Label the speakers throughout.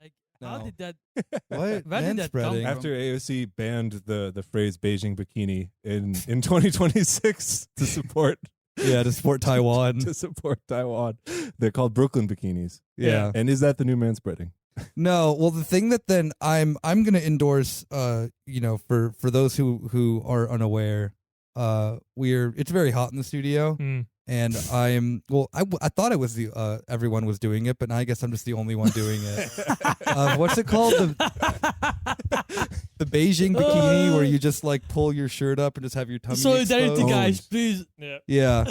Speaker 1: Like,
Speaker 2: No.
Speaker 1: how did that?
Speaker 2: What?
Speaker 1: Where did that come
Speaker 2: Manspreading?
Speaker 1: from?
Speaker 3: After AOC banned the phrase Beijing bikini in 2026 to support
Speaker 2: Yeah, to support Taiwan.
Speaker 3: to support Taiwan, they're called Brooklyn bikinis.
Speaker 2: Yeah.
Speaker 3: And is that the new manspreading?
Speaker 2: No, well, the thing that then I'm going to endorse, for those who are unaware, it's very hot in the studio, and I thought it was everyone was doing it, but I guess I'm just the only one doing it. What's it called? The Beijing bikini, where you just like pull your shirt up and just have your tummy
Speaker 1: Solidarity,
Speaker 2: exposed.
Speaker 1: guys, please.
Speaker 4: Yeah.
Speaker 2: Yeah,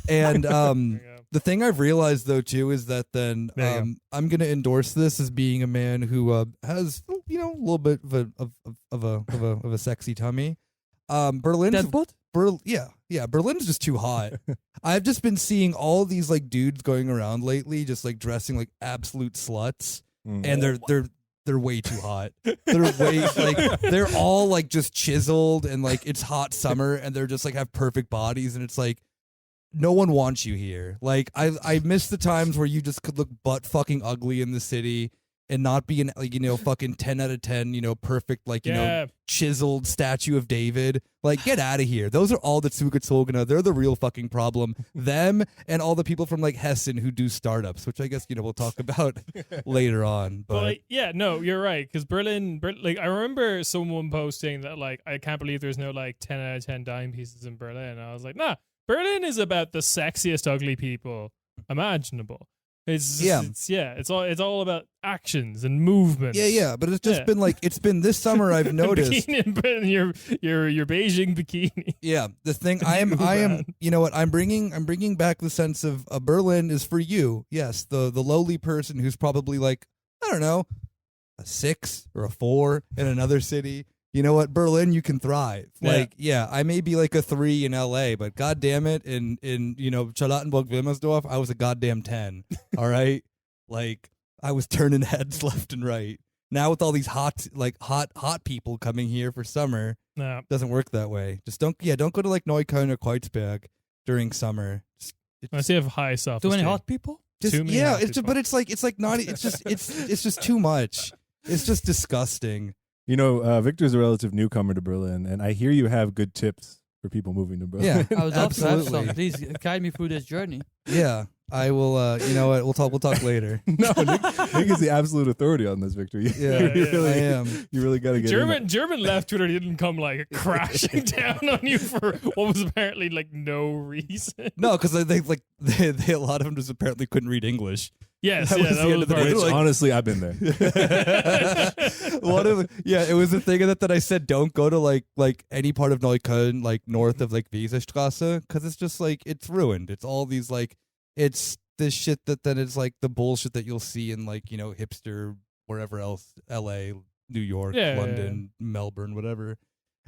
Speaker 2: and
Speaker 4: There you go.
Speaker 2: the thing I've realized though too is that then
Speaker 4: There you
Speaker 2: I'm gonna endorse this as being a man who has a little bit of a sexy tummy. Berlin's
Speaker 1: Deadbutt?
Speaker 2: Berlin's just too hot. I've just been seeing all these like dudes going around lately, just like dressing like absolute sluts, and they're way too hot. They're all like just chiseled, and like it's hot summer, and they're just like have perfect bodies, and it's like no one wants you here. Like I miss the times where you just could look butt fucking ugly in the city and not be an fucking 10 out of 10 perfect chiseled statue of David. Like, get out of here. Those are all the Tsugatsogana. They're the real fucking problem. Them and all the people from like Hessen who do startups, which I guess we'll talk about later on. But
Speaker 4: like, yeah, no, you're right. Because Berlin, like, I remember someone posting that, like, I can't believe there's no, like, 10 out of 10 dime pieces in Berlin. I was like, nah, Berlin is about the sexiest ugly people imaginable. It's all about actions and movements.
Speaker 2: Yeah, but it's just been like it's been this summer I've noticed.
Speaker 4: Your Beijing bikini.
Speaker 2: Yeah, the thing I am you know what I'm bringing back the sense of Berlin is for you. Yes, the lowly person who's probably like, I don't know, a 6 or a 4 in another city. You know what, Berlin, you can thrive.
Speaker 4: Yeah.
Speaker 2: Like, yeah, I may be like a 3 in LA, but god damn it, in Charlottenburg-Wilmersdorf, I was a goddamn 10. All right? Like, I was turning heads left and right. Now with all these hot people coming here for summer,
Speaker 4: No.
Speaker 2: doesn't work that way. Just don't go to like Neukölln or Kreuzberg during summer.
Speaker 4: I see you have high self.
Speaker 1: Too many hot people?
Speaker 2: Just,
Speaker 4: Too many
Speaker 2: yeah,
Speaker 4: hot
Speaker 2: it's just,
Speaker 4: people.
Speaker 2: but it's like not. It's just too much. It's just disgusting.
Speaker 3: Victor's a relative newcomer to Berlin, and I hear you have good tips for people moving to Berlin.
Speaker 2: Yeah,
Speaker 1: I would love to have
Speaker 2: absolutely.
Speaker 1: some. Please guide me through this journey.
Speaker 2: Yeah, I will. You know what? We'll talk later.
Speaker 3: No, Nick is the absolute authority on this, Victor. You
Speaker 2: I am.
Speaker 3: You really got to get
Speaker 4: German left Twitter didn't come like crashing down on you for what was apparently like no reason.
Speaker 2: No, because they a lot of them just apparently couldn't read English.
Speaker 4: Yes,
Speaker 2: That
Speaker 4: yeah,
Speaker 2: was
Speaker 4: that
Speaker 2: the end
Speaker 4: was
Speaker 2: of the
Speaker 4: part
Speaker 2: day.
Speaker 4: of it.
Speaker 2: Like-
Speaker 3: Honestly, I've been there.
Speaker 2: It was the thing that I said don't go to like any part of Neukölln like north of like Wiesestrasse because it's just like it's ruined. It's all these like it's this shit that then it's like the bullshit that you'll see in like hipster wherever else, L.A., New York,
Speaker 4: Yeah,
Speaker 2: London, Melbourne, whatever.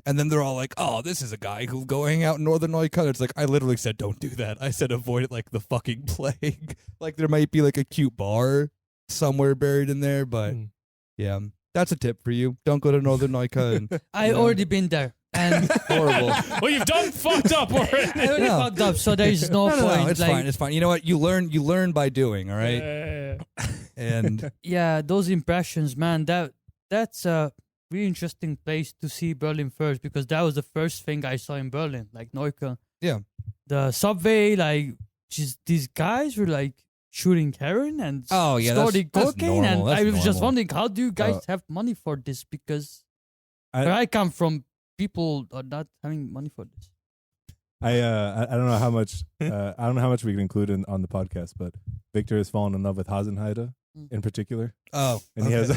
Speaker 2: And then they're all like, "Oh, this is a guy who's going out in northern Neukölln." It's like I literally said, "Don't do that." I said, "Avoid it like the fucking plague." Like there might be like a cute bar somewhere buried in there, but yeah, that's a tip for you. Don't go to northern Neukölln.
Speaker 1: I already been there. And
Speaker 2: Horrible.
Speaker 4: Well, you've done fucked up already.
Speaker 1: I already
Speaker 2: No.
Speaker 1: fucked up, so there is no point.
Speaker 2: No, it's
Speaker 1: like,
Speaker 2: fine. It's fine. You know what? You learn by doing. All right.
Speaker 4: Yeah.
Speaker 2: And
Speaker 1: yeah, those impressions, man. That's a really interesting place to see Berlin first because that was the first thing I saw in Berlin, like Neukölln.
Speaker 2: Yeah.
Speaker 1: The subway, like, just these guys were like shooting heroin and
Speaker 2: Oh, yeah,
Speaker 1: snorting
Speaker 2: that's
Speaker 1: cocaine,
Speaker 2: normal.
Speaker 1: and
Speaker 2: That's
Speaker 1: I was just
Speaker 2: normal.
Speaker 1: wondering, how do you guys have money for this? Because where I come from, people are not having money for this.
Speaker 3: I don't know how much we can include on the podcast, but Victor has fallen in love with Hasenheide in particular, and he has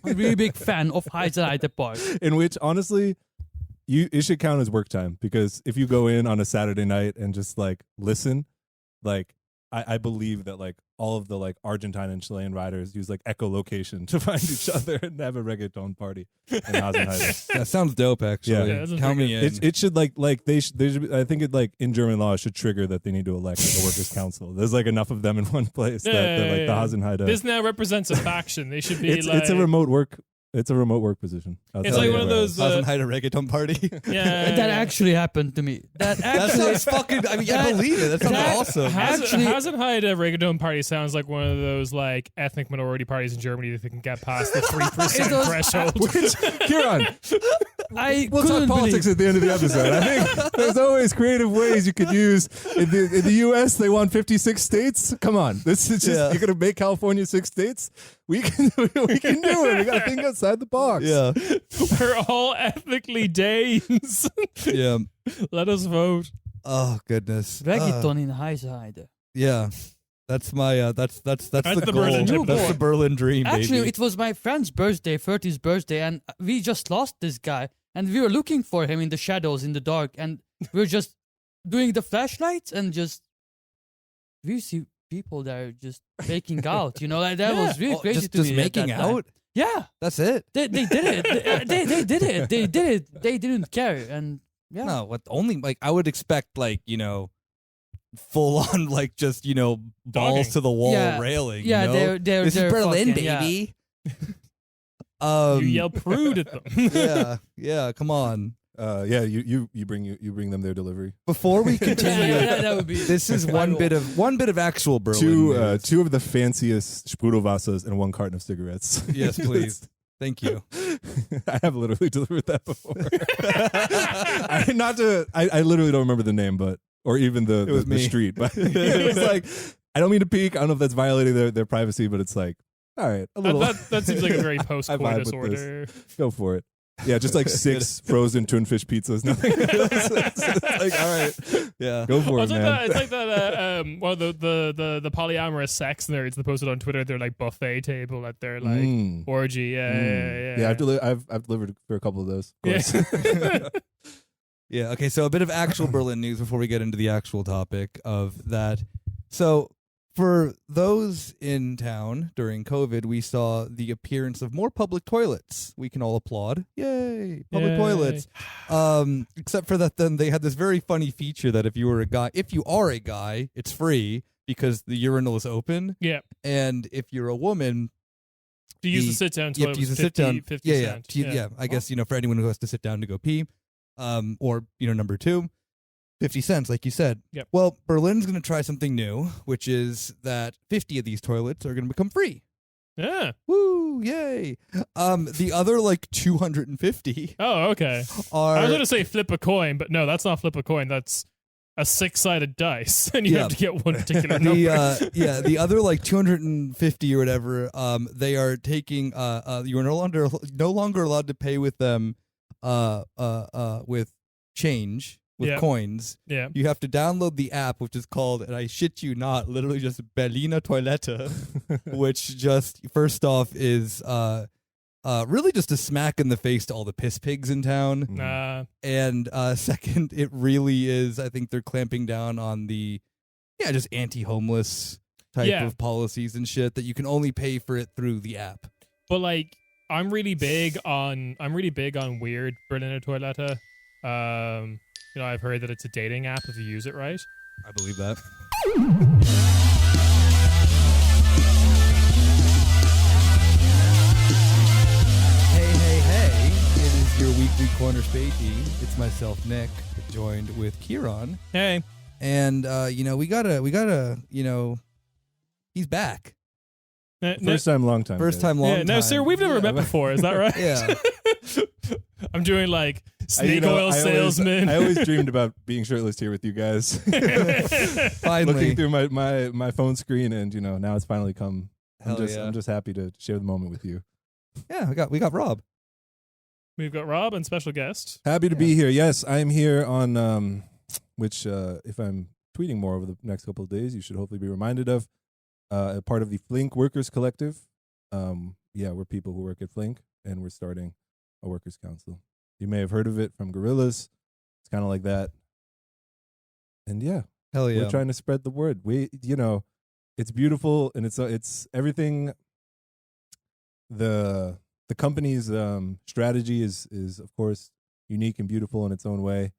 Speaker 1: I'm a really big fan of Heisenheide Park.
Speaker 3: in which honestly it should count as work time because if you go in on a Saturday night and just like listen, like I believe that like all of the like Argentine and Chilean riders use like echolocation to find each other and have a reggaeton party in Hasenheide.
Speaker 2: that sounds dope. Actually,
Speaker 3: Yeah,
Speaker 4: that sounds
Speaker 2: count
Speaker 4: pretty
Speaker 2: me in.
Speaker 3: It should like they should, I think it like in German law it should trigger that they need to elect like a workers' council. There's like enough of them in one place that like the Hasenheide.
Speaker 4: This now represents a faction. They should be
Speaker 3: it's
Speaker 4: like
Speaker 3: a remote work It's a remote work position.
Speaker 4: It's like one of those.
Speaker 2: I was at a reggaeton party.
Speaker 4: Yeah,
Speaker 1: That actually happened to me. That
Speaker 2: That
Speaker 1: actually
Speaker 2: sounds fucking. I mean, I believe it. That sounds awesome.
Speaker 4: Hasn't a reggaeton party sounds like one of those like ethnic minority parties in Germany that can get past the 3% threshold.
Speaker 3: Kieran, we'll talk
Speaker 1: couldn't
Speaker 3: politics
Speaker 1: believe-
Speaker 3: at the end of the episode. I think there's always creative ways you could use. In the U.S., they want 56 states. Come on, this is just you're gonna make California 6 states. We can do it. We got to think outside the box.
Speaker 2: Yeah,
Speaker 4: We're all ethnically Danes.
Speaker 2: yeah.
Speaker 4: Let us vote.
Speaker 2: Oh goodness.
Speaker 1: Reggaeton in Heide.
Speaker 2: Yeah, that's my. That's the
Speaker 4: the
Speaker 2: goal.
Speaker 4: Berlin dream.
Speaker 2: That's the Berlin dream,
Speaker 1: Actually,
Speaker 2: baby.
Speaker 1: it was my friend's birthday, 30th birthday, and we just lost this guy. And we were looking for him in the shadows, in the dark, and we were just doing the flashlights and just we see people that are just making out. You know, like that was really crazy to
Speaker 2: just
Speaker 1: me.
Speaker 2: making
Speaker 1: at that time.
Speaker 2: out.
Speaker 1: Yeah,
Speaker 2: That's it.
Speaker 1: they did it. They did it. They did it. They didn't care. And yeah,
Speaker 2: No, what only like I would expect full on just balls
Speaker 4: Dogging.
Speaker 2: to the wall
Speaker 1: Yeah.
Speaker 2: railing.
Speaker 1: yeah,
Speaker 2: you know?
Speaker 1: they're
Speaker 2: This is Berlin,
Speaker 1: fucking, yeah.
Speaker 2: baby.
Speaker 4: You yell prude at them.
Speaker 2: yeah. Come on.
Speaker 3: You bring them their delivery.
Speaker 2: Before we
Speaker 1: Yeah,
Speaker 2: continue,
Speaker 1: that would be.
Speaker 2: this is one bit of actual Berlin.
Speaker 3: Two
Speaker 2: news.
Speaker 3: two of the fanciest Sprudelwassers and 1 carton of cigarettes.
Speaker 2: Yes, please. Thank you.
Speaker 3: I have literally delivered that before. I literally don't remember the name, or even the
Speaker 2: was me.
Speaker 3: street, but it was like, I don't mean to peek. I don't know if that's violating their privacy, but it's like, all right, a little.
Speaker 4: That seems like a very
Speaker 3: I vibe
Speaker 4: post-coitus
Speaker 3: with
Speaker 4: order.
Speaker 3: Go for it. Yeah, just like 6 frozen tuna fish pizzas. Nothing. It's like, all right,
Speaker 2: Yeah.
Speaker 3: go for
Speaker 4: Oh,
Speaker 3: it,
Speaker 4: it's like
Speaker 3: man.
Speaker 4: that. It's like that. One of the polyamorous sex nerds that posted on Twitter their like buffet table at their like orgy. Yeah.
Speaker 3: I've delivered for a couple of those. Of course.
Speaker 4: Yeah.
Speaker 2: Yeah. Okay. So a bit of actual Berlin news before we get into the actual topic of that. So for those in town during COVID, we saw the appearance of more public toilets. We can all applaud. Yay! Public
Speaker 4: Yay.
Speaker 2: toilets. Except for that, then they had this very funny feature that if you are a guy, it's free because the urinal is open.
Speaker 4: Yeah.
Speaker 2: And if you're a woman,
Speaker 4: To use the sit down
Speaker 2: you have
Speaker 4: toilet,
Speaker 2: to use
Speaker 4: was
Speaker 2: a sit down.
Speaker 4: 50
Speaker 2: Yeah,
Speaker 4: cent.
Speaker 2: yeah. I guess for anyone who has to sit down to go pee, or number 2, 50 cents, like you said.
Speaker 4: Yep.
Speaker 2: Well, Berlin's going to try something new, which is that 50 of these toilets are going to become free.
Speaker 4: Yeah.
Speaker 2: Woo! Yay! The other 250
Speaker 4: Oh, okay.
Speaker 2: are.
Speaker 4: I was going to say flip a coin, but no, that's not flip a coin. That's a 6-sided dice, and you
Speaker 2: Yeah.
Speaker 4: have to get one particular number.
Speaker 2: the other 250 or whatever. They are taking. You are no longer allowed to pay with them. With change. With
Speaker 4: Yeah.
Speaker 2: coins,
Speaker 4: Yeah.
Speaker 2: you have to download the app, which is called, and I shit you not, literally just Berliner Toilette, which just first off is really just a smack in the face to all the piss pigs in town,
Speaker 4: Nah.
Speaker 2: and second, it really is. I think they're clamping down on the just anti-homeless type
Speaker 4: Yeah.
Speaker 2: of policies and shit that you can only pay for it through the app.
Speaker 4: But I'm really big on weird Berliner Toilette. I've heard that it's a dating app if you use it right.
Speaker 2: I believe that. Hey, it is your weekly corner Späti. It's myself, Nick, joined with Kieran.
Speaker 4: Hey.
Speaker 2: And we gotta he's back.
Speaker 3: First time, long time.
Speaker 2: First
Speaker 3: guys.
Speaker 2: time, long
Speaker 4: Yeah,
Speaker 2: time.
Speaker 4: no, sir, we've never met before. Is that right?
Speaker 2: Yeah.
Speaker 4: I'm doing snake
Speaker 3: I
Speaker 4: oil salesman.
Speaker 3: I always dreamed about being shirtless here with you guys.
Speaker 2: Finally.
Speaker 3: Looking through my phone screen, and now it's finally come.
Speaker 2: Hell yeah.
Speaker 3: I'm just happy to share the moment with you.
Speaker 2: Yeah, we got Rob.
Speaker 4: We've got Rob and special guest.
Speaker 3: Happy to be here. Yes, I'm here on which if I'm tweeting more over the next couple of days, you should hopefully be reminded of a part of the Flink Workers Collective. We're people who work at Flink, and we're starting a workers' council. You may have heard of it from Gorillas. It's kind of like that. And
Speaker 2: Hell yeah.
Speaker 3: we're trying to spread the word. It's beautiful, and it's everything. The company's strategy is of course unique and beautiful in its own way,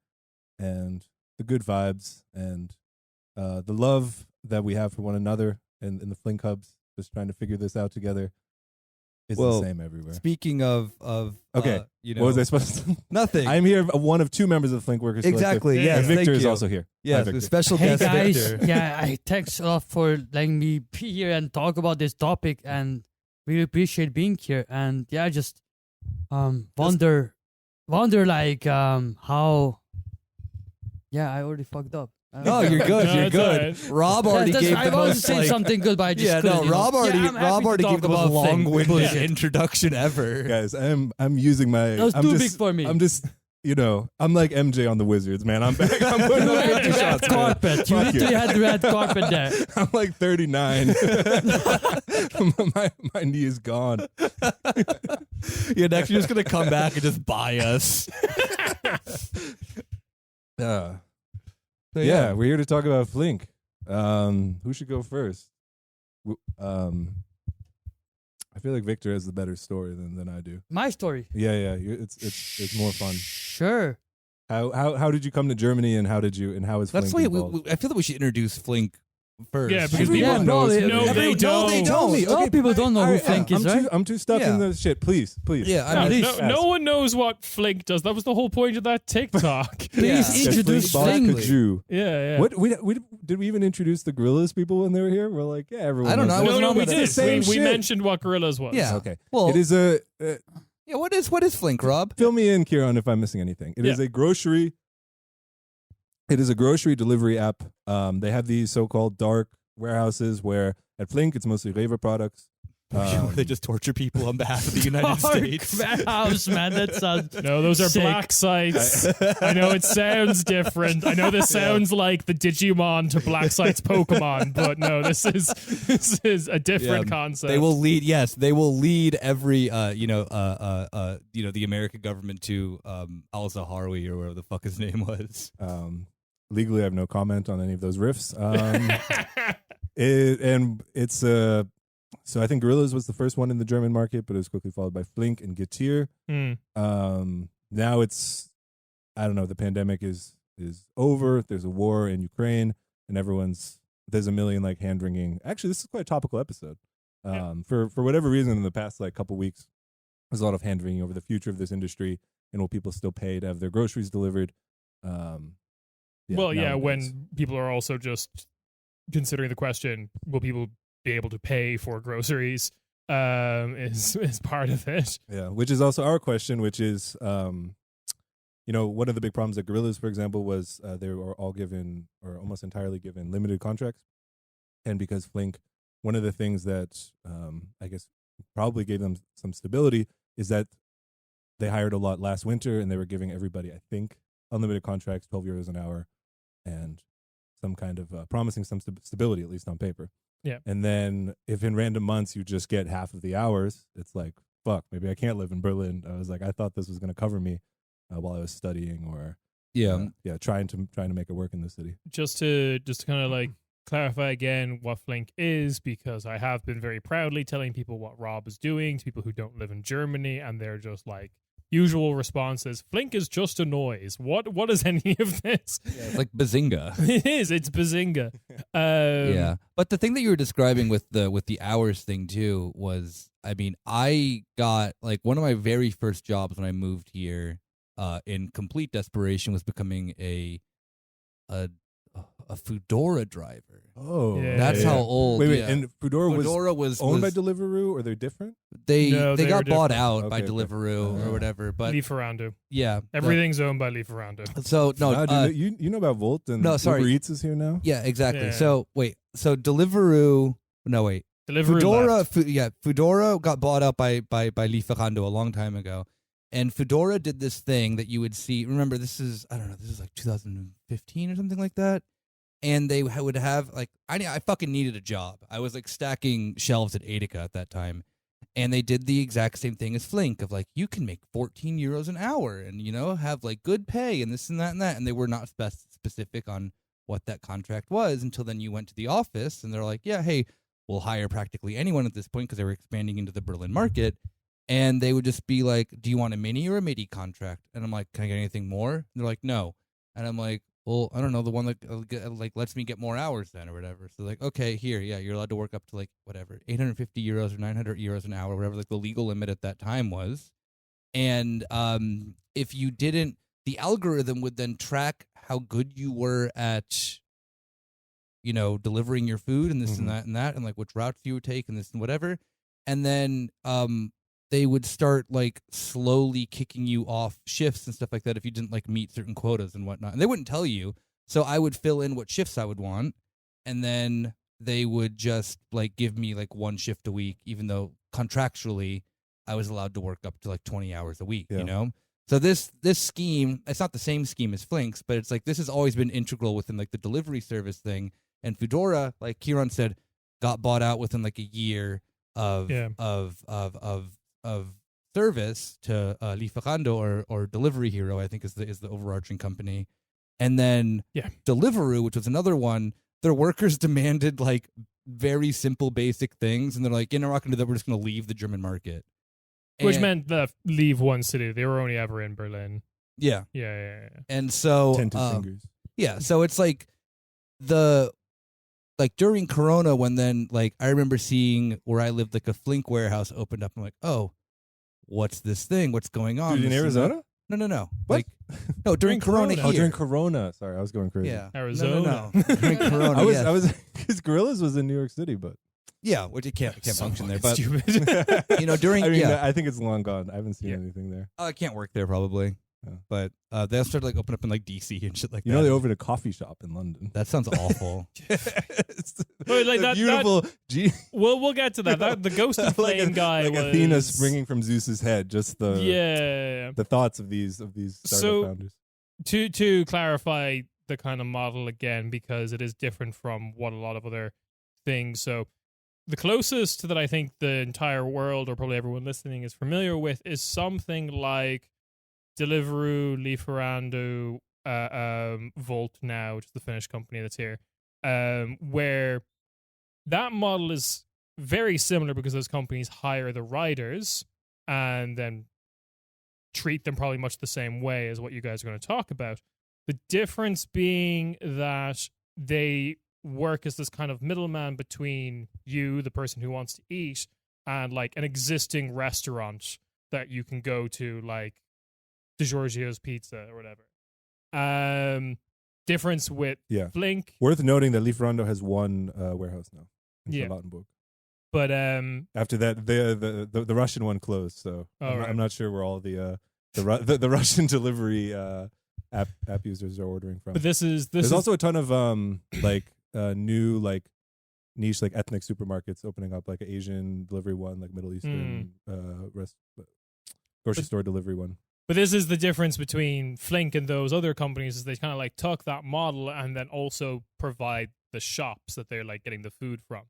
Speaker 3: and the good vibes and the love that we have for one another and in the Flink hubs, just trying to figure this out together. It's
Speaker 2: Well,
Speaker 3: the same everywhere.
Speaker 2: Speaking of
Speaker 3: Okay.
Speaker 2: you know,
Speaker 3: What was I supposed to?
Speaker 2: nothing.
Speaker 3: I'm here, one of two members of Flink Workers Collective.
Speaker 2: Exactly.
Speaker 4: Yeah,
Speaker 2: Yes.
Speaker 3: And Victor
Speaker 2: thank
Speaker 3: is
Speaker 2: you.
Speaker 3: also here. Hi,
Speaker 2: Yes,
Speaker 3: Victor.
Speaker 2: the special
Speaker 1: Hey
Speaker 2: guest
Speaker 1: guys,
Speaker 2: Victor.
Speaker 1: yeah, I thanks a lot for letting me be here and talk about this topic, and we appreciate being here. And yeah, I just wonder like how. Yeah, I already fucked up.
Speaker 2: No, you're good.
Speaker 4: No,
Speaker 2: You're
Speaker 4: it's
Speaker 2: good.
Speaker 4: alright.
Speaker 2: Rob already gave
Speaker 1: I
Speaker 2: the
Speaker 1: wanted to
Speaker 2: most
Speaker 1: say
Speaker 2: like,
Speaker 1: something good, but I just
Speaker 2: yeah,
Speaker 1: couldn't,
Speaker 2: no.
Speaker 1: you know.
Speaker 2: Rob already
Speaker 1: Yeah, I'm happy to
Speaker 2: gave
Speaker 1: talk
Speaker 2: the most
Speaker 1: about things.
Speaker 2: long-winded
Speaker 1: Bullshit.
Speaker 2: introduction ever.
Speaker 3: Guys, I'm using my.
Speaker 1: That was
Speaker 3: I'm
Speaker 1: too
Speaker 3: just,
Speaker 1: big for me.
Speaker 3: I'm just, I'm like MJ on the Wizards, man. I'm back. I'm putting
Speaker 1: You
Speaker 3: up
Speaker 1: had
Speaker 3: 50
Speaker 1: red
Speaker 3: shots. man.
Speaker 1: carpet. You
Speaker 3: Fuck
Speaker 1: literally
Speaker 3: you.
Speaker 1: had red carpet there.
Speaker 3: I'm like 39. my knee is gone.
Speaker 2: Yeah, next you're just gonna come back and just buy us.
Speaker 3: Yeah.
Speaker 2: So,
Speaker 3: Yeah, we're here to talk about Flink. Who should go first? I feel like Victor has the better story than I do.
Speaker 1: My story.
Speaker 3: Yeah. It's more fun.
Speaker 1: Sure.
Speaker 3: How did you come to Germany and how is Flink
Speaker 2: That's why
Speaker 3: involved?
Speaker 2: I feel that we should introduce Flink first.
Speaker 4: Yeah, because
Speaker 3: Everyone
Speaker 4: people
Speaker 3: knows.
Speaker 4: No,
Speaker 1: Everyone-
Speaker 4: they don't.
Speaker 3: Tell me.
Speaker 1: A lot of people don't know who
Speaker 3: Alright,
Speaker 1: Flink is, right?
Speaker 3: I'm too stuck
Speaker 2: Yeah.
Speaker 3: in the shit. Please.
Speaker 2: Yeah, I
Speaker 4: No,
Speaker 2: mean,
Speaker 1: please.
Speaker 4: no one knows what Flink does. That was the whole point of that TikTok.
Speaker 1: Please
Speaker 2: Yeah.
Speaker 1: introduce
Speaker 3: Flink
Speaker 1: Flink.
Speaker 3: Vodka Jew.
Speaker 4: Yeah.
Speaker 3: What did we even introduce the Gorillas people when they were here? We're like, yeah, everyone.
Speaker 2: I don't
Speaker 3: knows
Speaker 2: know. I
Speaker 3: that.
Speaker 2: wasn't
Speaker 4: No,
Speaker 2: on
Speaker 4: we
Speaker 2: that
Speaker 4: did.
Speaker 3: episode. Same
Speaker 4: We
Speaker 3: shit.
Speaker 4: mentioned what Gorillas was.
Speaker 2: Yeah.
Speaker 3: Okay.
Speaker 2: Well,
Speaker 3: It is a.
Speaker 2: yeah. What is Flink, Rob?
Speaker 3: Fill me in, Kieran, if I'm missing anything. It is
Speaker 4: Yeah.
Speaker 3: a grocery. It is a grocery delivery app. They have these so-called dark warehouses where at Flink it's mostly Rewe products.
Speaker 2: They just torture people on behalf of the United States.
Speaker 1: House, man. That sounds.
Speaker 4: No, those are
Speaker 1: Sick.
Speaker 4: black sites. I know it sounds different. I know this sounds like the Digimon to black sites Pokemon, but no, this is a different concept.
Speaker 2: They will lead. Yes, they will lead every the American government to Al Zaharwi or whatever the fuck his name was.
Speaker 3: Legally, I have no comment on any of those riffs. So I think Gorillas was the first one in the German market, but it was quickly followed by Flink and Getir. Now it's, I don't know, the pandemic is over. There's a war in Ukraine, and there's a million like hand wringing. Actually, this is quite a topical episode. For whatever reason, in the past like couple weeks, there's a lot of hand wringing over the future of this industry and will people still pay to have their groceries delivered.
Speaker 4: when
Speaker 3: nowadays.
Speaker 4: people are also just considering the question, will people be able to pay for groceries? Is part of it.
Speaker 3: Yeah, which is also our question, which is, one of the big problems at Gorillas, for example, was they were all given, or almost entirely given, limited contracts. And because Flink, one of the things that I guess probably gave them some stability is that they hired a lot last winter and they were giving everybody, I think, unlimited contracts, 12 euros an hour, and some kind of promising some stability, at least on paper.
Speaker 4: Yeah.
Speaker 3: And then if in random months you just get half of the hours, it's like, fuck, maybe I can't live in Berlin. I was like, I thought this was going to cover me while I was studying or trying to make it work in the city.
Speaker 4: Just to kind of like clarify again what Flink is, because I have been very proudly telling people what Rob is doing to people who don't live in Germany, and they're just like, usual responses, Flink is just a noise. What is any of this?
Speaker 2: Yeah, it's like Bazinga.
Speaker 4: It is. It's Bazinga.
Speaker 2: Yeah, but the thing that you were describing with the hours thing too was, I mean, I got like one of my very first jobs when I moved here, in complete desperation, was becoming a Foodora driver.
Speaker 3: Oh,
Speaker 4: Yeah.
Speaker 2: That's how old.
Speaker 3: Wait,
Speaker 2: yeah.
Speaker 3: and Foodora
Speaker 2: was
Speaker 3: owned by
Speaker 2: was-
Speaker 3: Deliveroo, or they're different?
Speaker 2: They
Speaker 4: No,
Speaker 2: they
Speaker 4: they
Speaker 2: got
Speaker 4: were
Speaker 2: bought
Speaker 4: different.
Speaker 2: out by
Speaker 3: Okay,
Speaker 2: Deliveroo or whatever. But
Speaker 4: Lieferando.
Speaker 2: yeah,
Speaker 4: Everything's owned by Lieferando.
Speaker 2: So no,
Speaker 3: Wow, dude, you know about Volt and
Speaker 2: no, sorry.
Speaker 3: Uber Eats is here now?
Speaker 2: yeah, exactly.
Speaker 4: Yeah.
Speaker 2: So wait, so Deliveroo. No, wait.
Speaker 4: Deliveroo left.
Speaker 2: Foodora got bought out by Lieferando a long time ago, and Foodora did this thing that you would see. Remember, this is like 2015 or something like that. And they would have like I fucking needed a job. I was like stacking shelves at Edeka at that time, and they did the exact same thing as Flink of like, you can make 14 euros an hour and have like good pay and this and that and that. And they were not specific on what that contract was until then you went to the office and they're like, yeah, hey, we'll hire practically anyone at this point because they were expanding into the Berlin market. And they would just be like, do you want a mini or a midi contract? And I'm like, can I get anything more? And they're like, no. And I'm like, well, I don't know, the one that like lets me get more hours then or whatever. So like, okay, here, yeah, you're allowed to work up to like whatever, 850 euros or 900 euros an hour, whatever like the legal limit at that time was. And if you didn't, the algorithm would then track how good you were at, you know, delivering your food and this and that and like which routes you would take and this and whatever. And then they would start like slowly kicking you off shifts and stuff like that if you didn't like meet certain quotas and whatnot. And they wouldn't tell you. So I would fill in what shifts I would want, and then they would just like give me like one shift a week, even though contractually I was allowed to work up to like 20 hours a week, you know? So this scheme, it's not the same scheme as Flink's, but it's like this has always been integral within like the delivery service thing. And Foodora, like Kieran said, got bought out within like a year of service to Lieferando or Delivery Hero, I think is the overarching company. And then Deliveroo, which was another one, their workers demanded like very simple basic things, and they're like, we're not going to do that, we're just going to leave the German market.
Speaker 4: Which meant that leave one city. They were only ever in Berlin.
Speaker 2: Yeah.
Speaker 4: Yeah.
Speaker 2: And so,
Speaker 3: fingers.
Speaker 2: Yeah. So it's like during Corona, when then like I remember seeing where I lived, like a Flink warehouse opened up. I'm like, oh, what's this thing? What's going on?
Speaker 3: Dude, in Arizona?
Speaker 2: No.
Speaker 3: What?
Speaker 2: Like, no, during Corona here.
Speaker 3: Oh, during Corona. Sorry, I was going crazy.
Speaker 2: Yeah.
Speaker 4: Arizona.
Speaker 2: No. During Corona.
Speaker 3: I was because Gorillas was in New York City, but
Speaker 2: yeah, which it can't function there. But
Speaker 4: stupid.
Speaker 2: you know, during
Speaker 3: I think it's long gone. I haven't seen anything there.
Speaker 2: I can't work there probably.
Speaker 3: Yeah.
Speaker 2: But they'll start like open up in like DC and shit like that.
Speaker 3: You know, they opened a coffee shop in London.
Speaker 2: That sounds awful.
Speaker 4: But like that
Speaker 3: beautiful.
Speaker 4: We'll get to that. The Ghost and Flame
Speaker 3: like
Speaker 4: guy
Speaker 3: like
Speaker 4: was
Speaker 3: Athena springing from Zeus's head. Just
Speaker 4: the
Speaker 3: the thoughts of these startup founders.
Speaker 4: To clarify the kind of model again, because it is different from what a lot of other things. So the closest that I think the entire world, or probably everyone listening, is familiar with is something like Deliveroo, Lieferando, Volt now, which is the Finnish company that's here, where that model is very similar because those companies hire the riders and then treat them probably much the same way as what you guys are going to talk about. The difference being that they work as this kind of middleman between you, the person who wants to eat, and like an existing restaurant that you can go to, like DiGiorgio's Pizza or whatever. Difference with Flink.
Speaker 3: Worth noting that Lieferando has one warehouse now in Charlottenburg.
Speaker 4: But
Speaker 3: after that, the Russian one closed. So I'm not sure where all the Russian delivery app users are ordering from.
Speaker 4: But there's
Speaker 3: also a ton of new like niche like ethnic supermarkets opening up, like an Asian delivery one, like Middle Eastern grocery store delivery one.
Speaker 4: But this is the difference between Flink and those other companies, is they kind of like took that model and then also provide the shops that they're like getting the food from,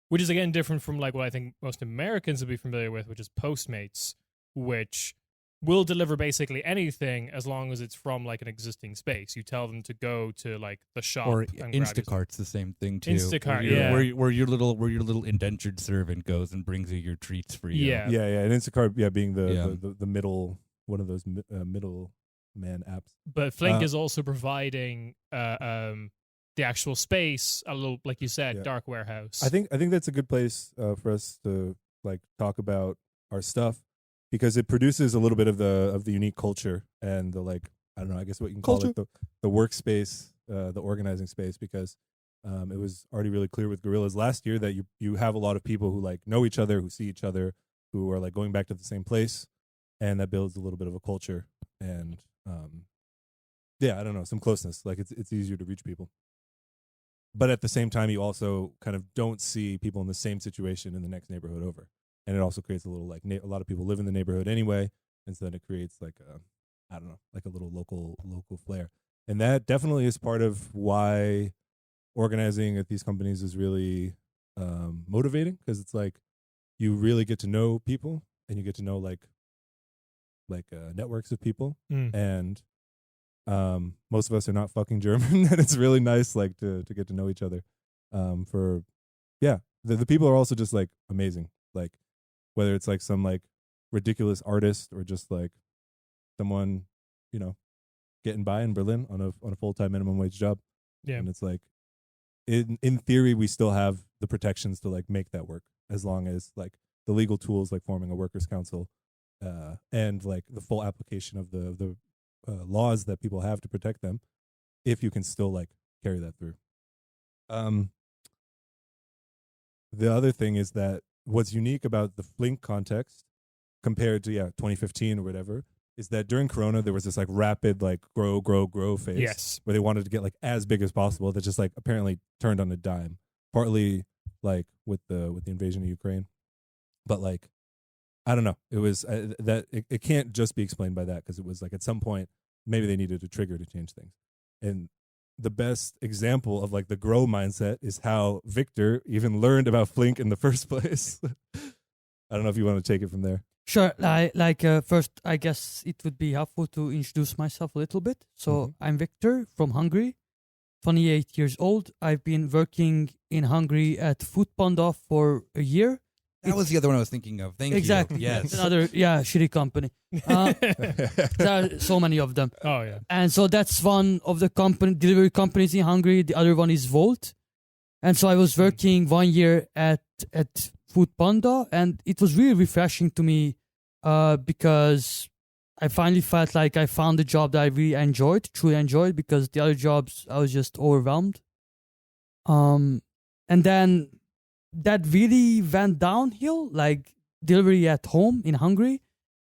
Speaker 4: which is again different from like what I think most Americans would be familiar with, which is Postmates, which will deliver basically anything as long as it's from like an existing space. You tell them to go to like the shop,
Speaker 2: or
Speaker 4: and
Speaker 2: Instacart's the same thing too.
Speaker 4: Instacart,
Speaker 2: where your little indentured servant goes and brings you your treats for you.
Speaker 3: And Instacart, being the middle, one of those middle man apps.
Speaker 4: But Flink is also providing the actual space, a little, like you said, dark warehouse.
Speaker 3: I think that's a good place for us to like talk about our stuff, because it produces a little bit of the unique culture and the, like, I don't know, I guess what you can call it, the workspace, the organizing space, because it was already really clear with Gorillas last year that you have a lot of people who like know each other, who see each other, who are like going back to the same place, and that builds a little bit of a culture and I don't know, some closeness. Like it's easier to reach people. But at the same time, you also kind of don't see people in the same situation in the next neighborhood over. And it also creates a little, like, a lot of people live in the neighborhood anyway. And so then it creates like I don't know, like a little local flair. And that definitely is part of why organizing at these companies is really motivating, because it's like you really get to know people and you get to know like networks of people. And most of us are not fucking German, and it's really nice like to get to know each other. The people are also just like amazing, like whether it's like some like ridiculous artist or just like someone, you know, getting by in Berlin on a full-time minimum wage job.
Speaker 4: Yeah.
Speaker 3: And it's like, in theory, we still have the protections to like make that work, as long as like the legal tools like forming a workers' council, and like the full application of the laws that people have to protect them, if you can still like carry that through. The other thing is that what's unique about the Flink context compared to 2015 or whatever is that during Corona there was this like rapid like grow phase.
Speaker 4: Yes.
Speaker 3: Where they wanted to get like as big as possible, that just like apparently turned on a dime, partly like with the invasion of Ukraine, but like I don't know, it was it can't just be explained by that, because it was like at some point maybe they needed a trigger to change things. And the best example of like the grow mindset is how Viktor even learned about Flink in the first place. I don't know if you want to take it from there.
Speaker 1: Sure. First, I guess it would be helpful to introduce myself a little bit. So I'm Viktor from Hungary, 28 years old. I've been working in Hungary at Food Panda for a year.
Speaker 2: That was the other one I was thinking of. Thank
Speaker 1: Exactly.
Speaker 2: you. Yes.
Speaker 1: Another, shitty company. There are so many of them.
Speaker 4: Oh, yeah.
Speaker 1: And so that's one of the delivery companies in Hungary. The other one is Volt. And so I was working 1 year at Food Panda, and it was really refreshing to me because I finally felt like I found a job that I really truly enjoyed, because the other jobs I was just overwhelmed. And then that really went downhill, like delivery at home in Hungary,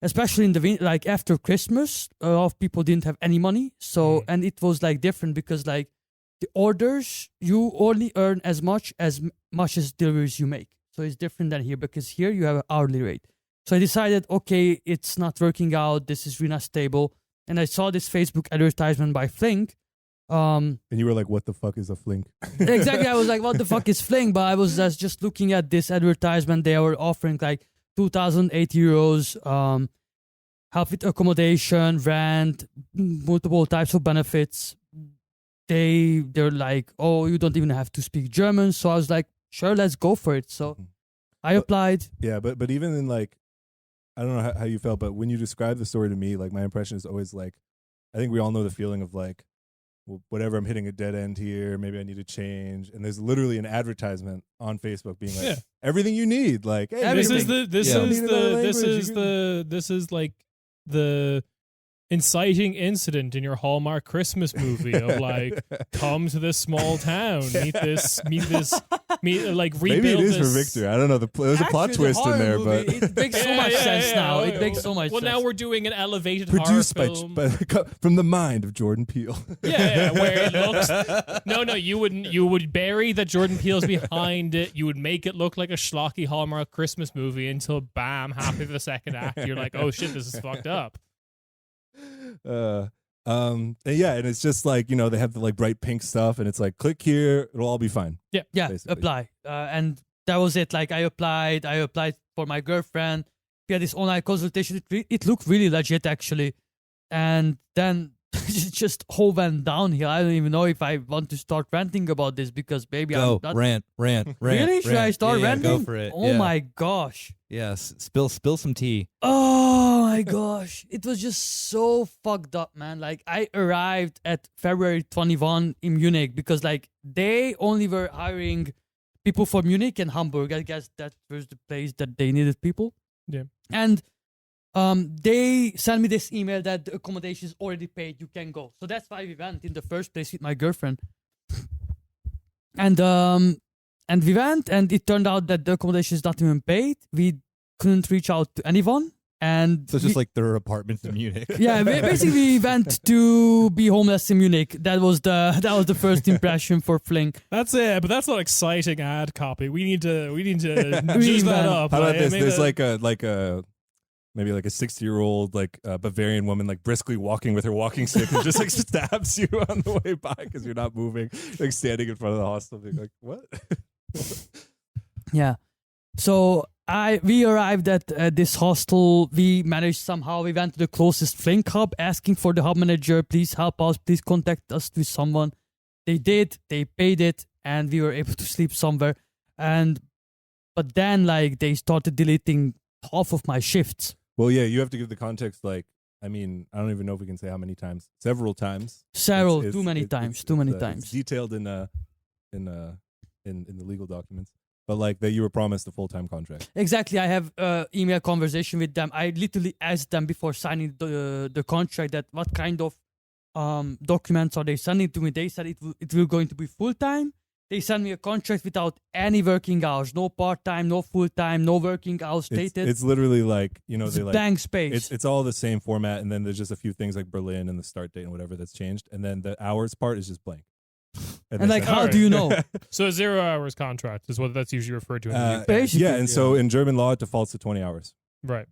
Speaker 1: especially in the like after Christmas. A lot of people didn't have any money, so and it was like different, because like the orders, you only earn as much as deliveries you make. So it's different than here, because here you have an hourly rate. So I decided, okay, it's not working out. This is really not stable. And I saw this Facebook advertisement by Flink.
Speaker 3: And you were like, what the fuck is a Flink?
Speaker 1: Exactly. I was like, what the fuck is Flink? But I was just looking at this advertisement. They were offering like 2,008 euros, help with accommodation, rent, multiple types of benefits. They're like, oh, you don't even have to speak German. So I was like, sure, let's go for it. So I applied.
Speaker 3: Yeah, but even in like, I don't know how you felt, but when you describe the story to me, like my impression is always like, I think we all know the feeling of like, well, whatever, I'm hitting a dead end here, maybe I need to change. And there's literally an advertisement on Facebook being like, everything you need. Like, hey,
Speaker 4: this is like the inciting incident in your Hallmark Christmas movie of like, come to this small town, meet like rebuild.
Speaker 3: Maybe it is
Speaker 4: this.
Speaker 3: for Viktor. I don't know. There's a plot twist in there, but
Speaker 1: it makes so much sense now. It makes so much sense.
Speaker 4: Well, now we're doing an elevated
Speaker 3: produced
Speaker 4: horror film.
Speaker 3: from the mind of Jordan Peele.
Speaker 4: Where it looks. No, you wouldn't. You would bury that Jordan Peele's behind it. You would make it look like a schlocky Hallmark Christmas movie until bam, halfway through the second act, you're like, oh shit, this is fucked up.
Speaker 3: And it's just like, you know, they have the like bright pink stuff, and it's like, click here, it'll all be fine.
Speaker 1: Yeah,
Speaker 3: basically.
Speaker 1: apply. And that was it. Like I applied for my girlfriend. We had this online consultation. It looked really legit, actually. And then it just all went downhill. I don't even know if I want to start ranting about this, because maybe I'm not.
Speaker 2: Rant.
Speaker 1: Really? Should I start ranting?
Speaker 2: Go for it.
Speaker 1: Oh my gosh.
Speaker 2: Yes. Spill some tea.
Speaker 1: Oh my gosh. It was just so fucked up, man. Like I arrived at February 21 in Munich, because like they only were hiring people for Munich and Hamburg. I guess that was the place that they needed people.
Speaker 4: Yeah.
Speaker 1: And they sent me this email that the accommodation is already paid. You can go. So that's why we went in the first place with my girlfriend. And we went, and it turned out that the accommodation is not even paid. We couldn't reach out to anyone. And
Speaker 2: So it's just like there are apartments in Munich.
Speaker 1: yeah, basically we went to be homeless in Munich. That was the first impression for Flink.
Speaker 4: That's it, but that's not exciting ad copy. We need to juice that up.
Speaker 3: How about this? There's like a maybe like a 60-year-old like Bavarian woman like briskly walking with her walking stick and just like stabs you on the way by because you're not moving, like standing in front of the hostel being like, what?
Speaker 1: Yeah. So we arrived at this hostel. We managed somehow. We went to the closest Flink hub, asking for the hub manager, please help us, please contact us with someone. They did. They paid it, and we were able to sleep somewhere. But then like they started deleting half of my shifts.
Speaker 3: Well, yeah, you have to give the context. Like, I mean, I don't even know if we can say how many times. Several times.
Speaker 1: Too many times.
Speaker 3: It's detailed in the legal documents. But like that, you were promised a full-time contract.
Speaker 1: Exactly. I have email conversation with them. I literally asked them before signing the contract that what kind of documents are they sending to me. They said it will going to be full-time. They sent me a contract without any working hours, no part-time, no full-time, no working hours stated.
Speaker 3: It's literally like, you know,
Speaker 1: It's
Speaker 3: they like
Speaker 1: blank space.
Speaker 3: it's all the same format, and then there's just a few things like Berlin and the start date and whatever that's changed, and then the hours part is just blank.
Speaker 1: And like,
Speaker 3: they
Speaker 1: how
Speaker 3: say-
Speaker 1: do you know?
Speaker 4: So a 0 hours contract is what that's usually referred to in the UK.
Speaker 1: Basically,
Speaker 3: yeah, and so in German law it defaults to 20 hours.
Speaker 4: Right.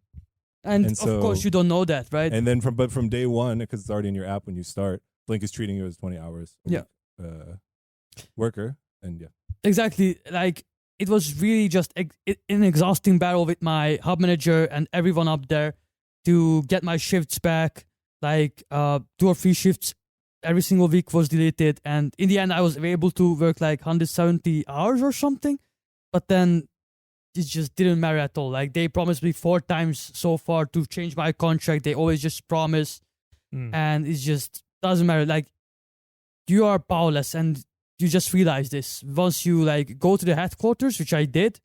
Speaker 1: And
Speaker 3: and
Speaker 1: of
Speaker 3: so-
Speaker 1: course, you don't know that, right?
Speaker 3: And then from day one, because it's already in your app when you start, Flink is treating you as 20 hours a
Speaker 1: Yeah.
Speaker 3: week, worker, and yeah.
Speaker 1: Exactly. Like, it was really just an exhausting battle with my hub manager and everyone up there to get my shifts back. Like, 2 or 3 shifts every single week was deleted. And in the end, I was able to work like 170 hours or something. But then it just didn't matter at all. Like, they promised me 4 times so far to change my contract. They always just promise. And it just doesn't matter. Like, you are powerless, and you just realize this once you like go to the headquarters, which I did,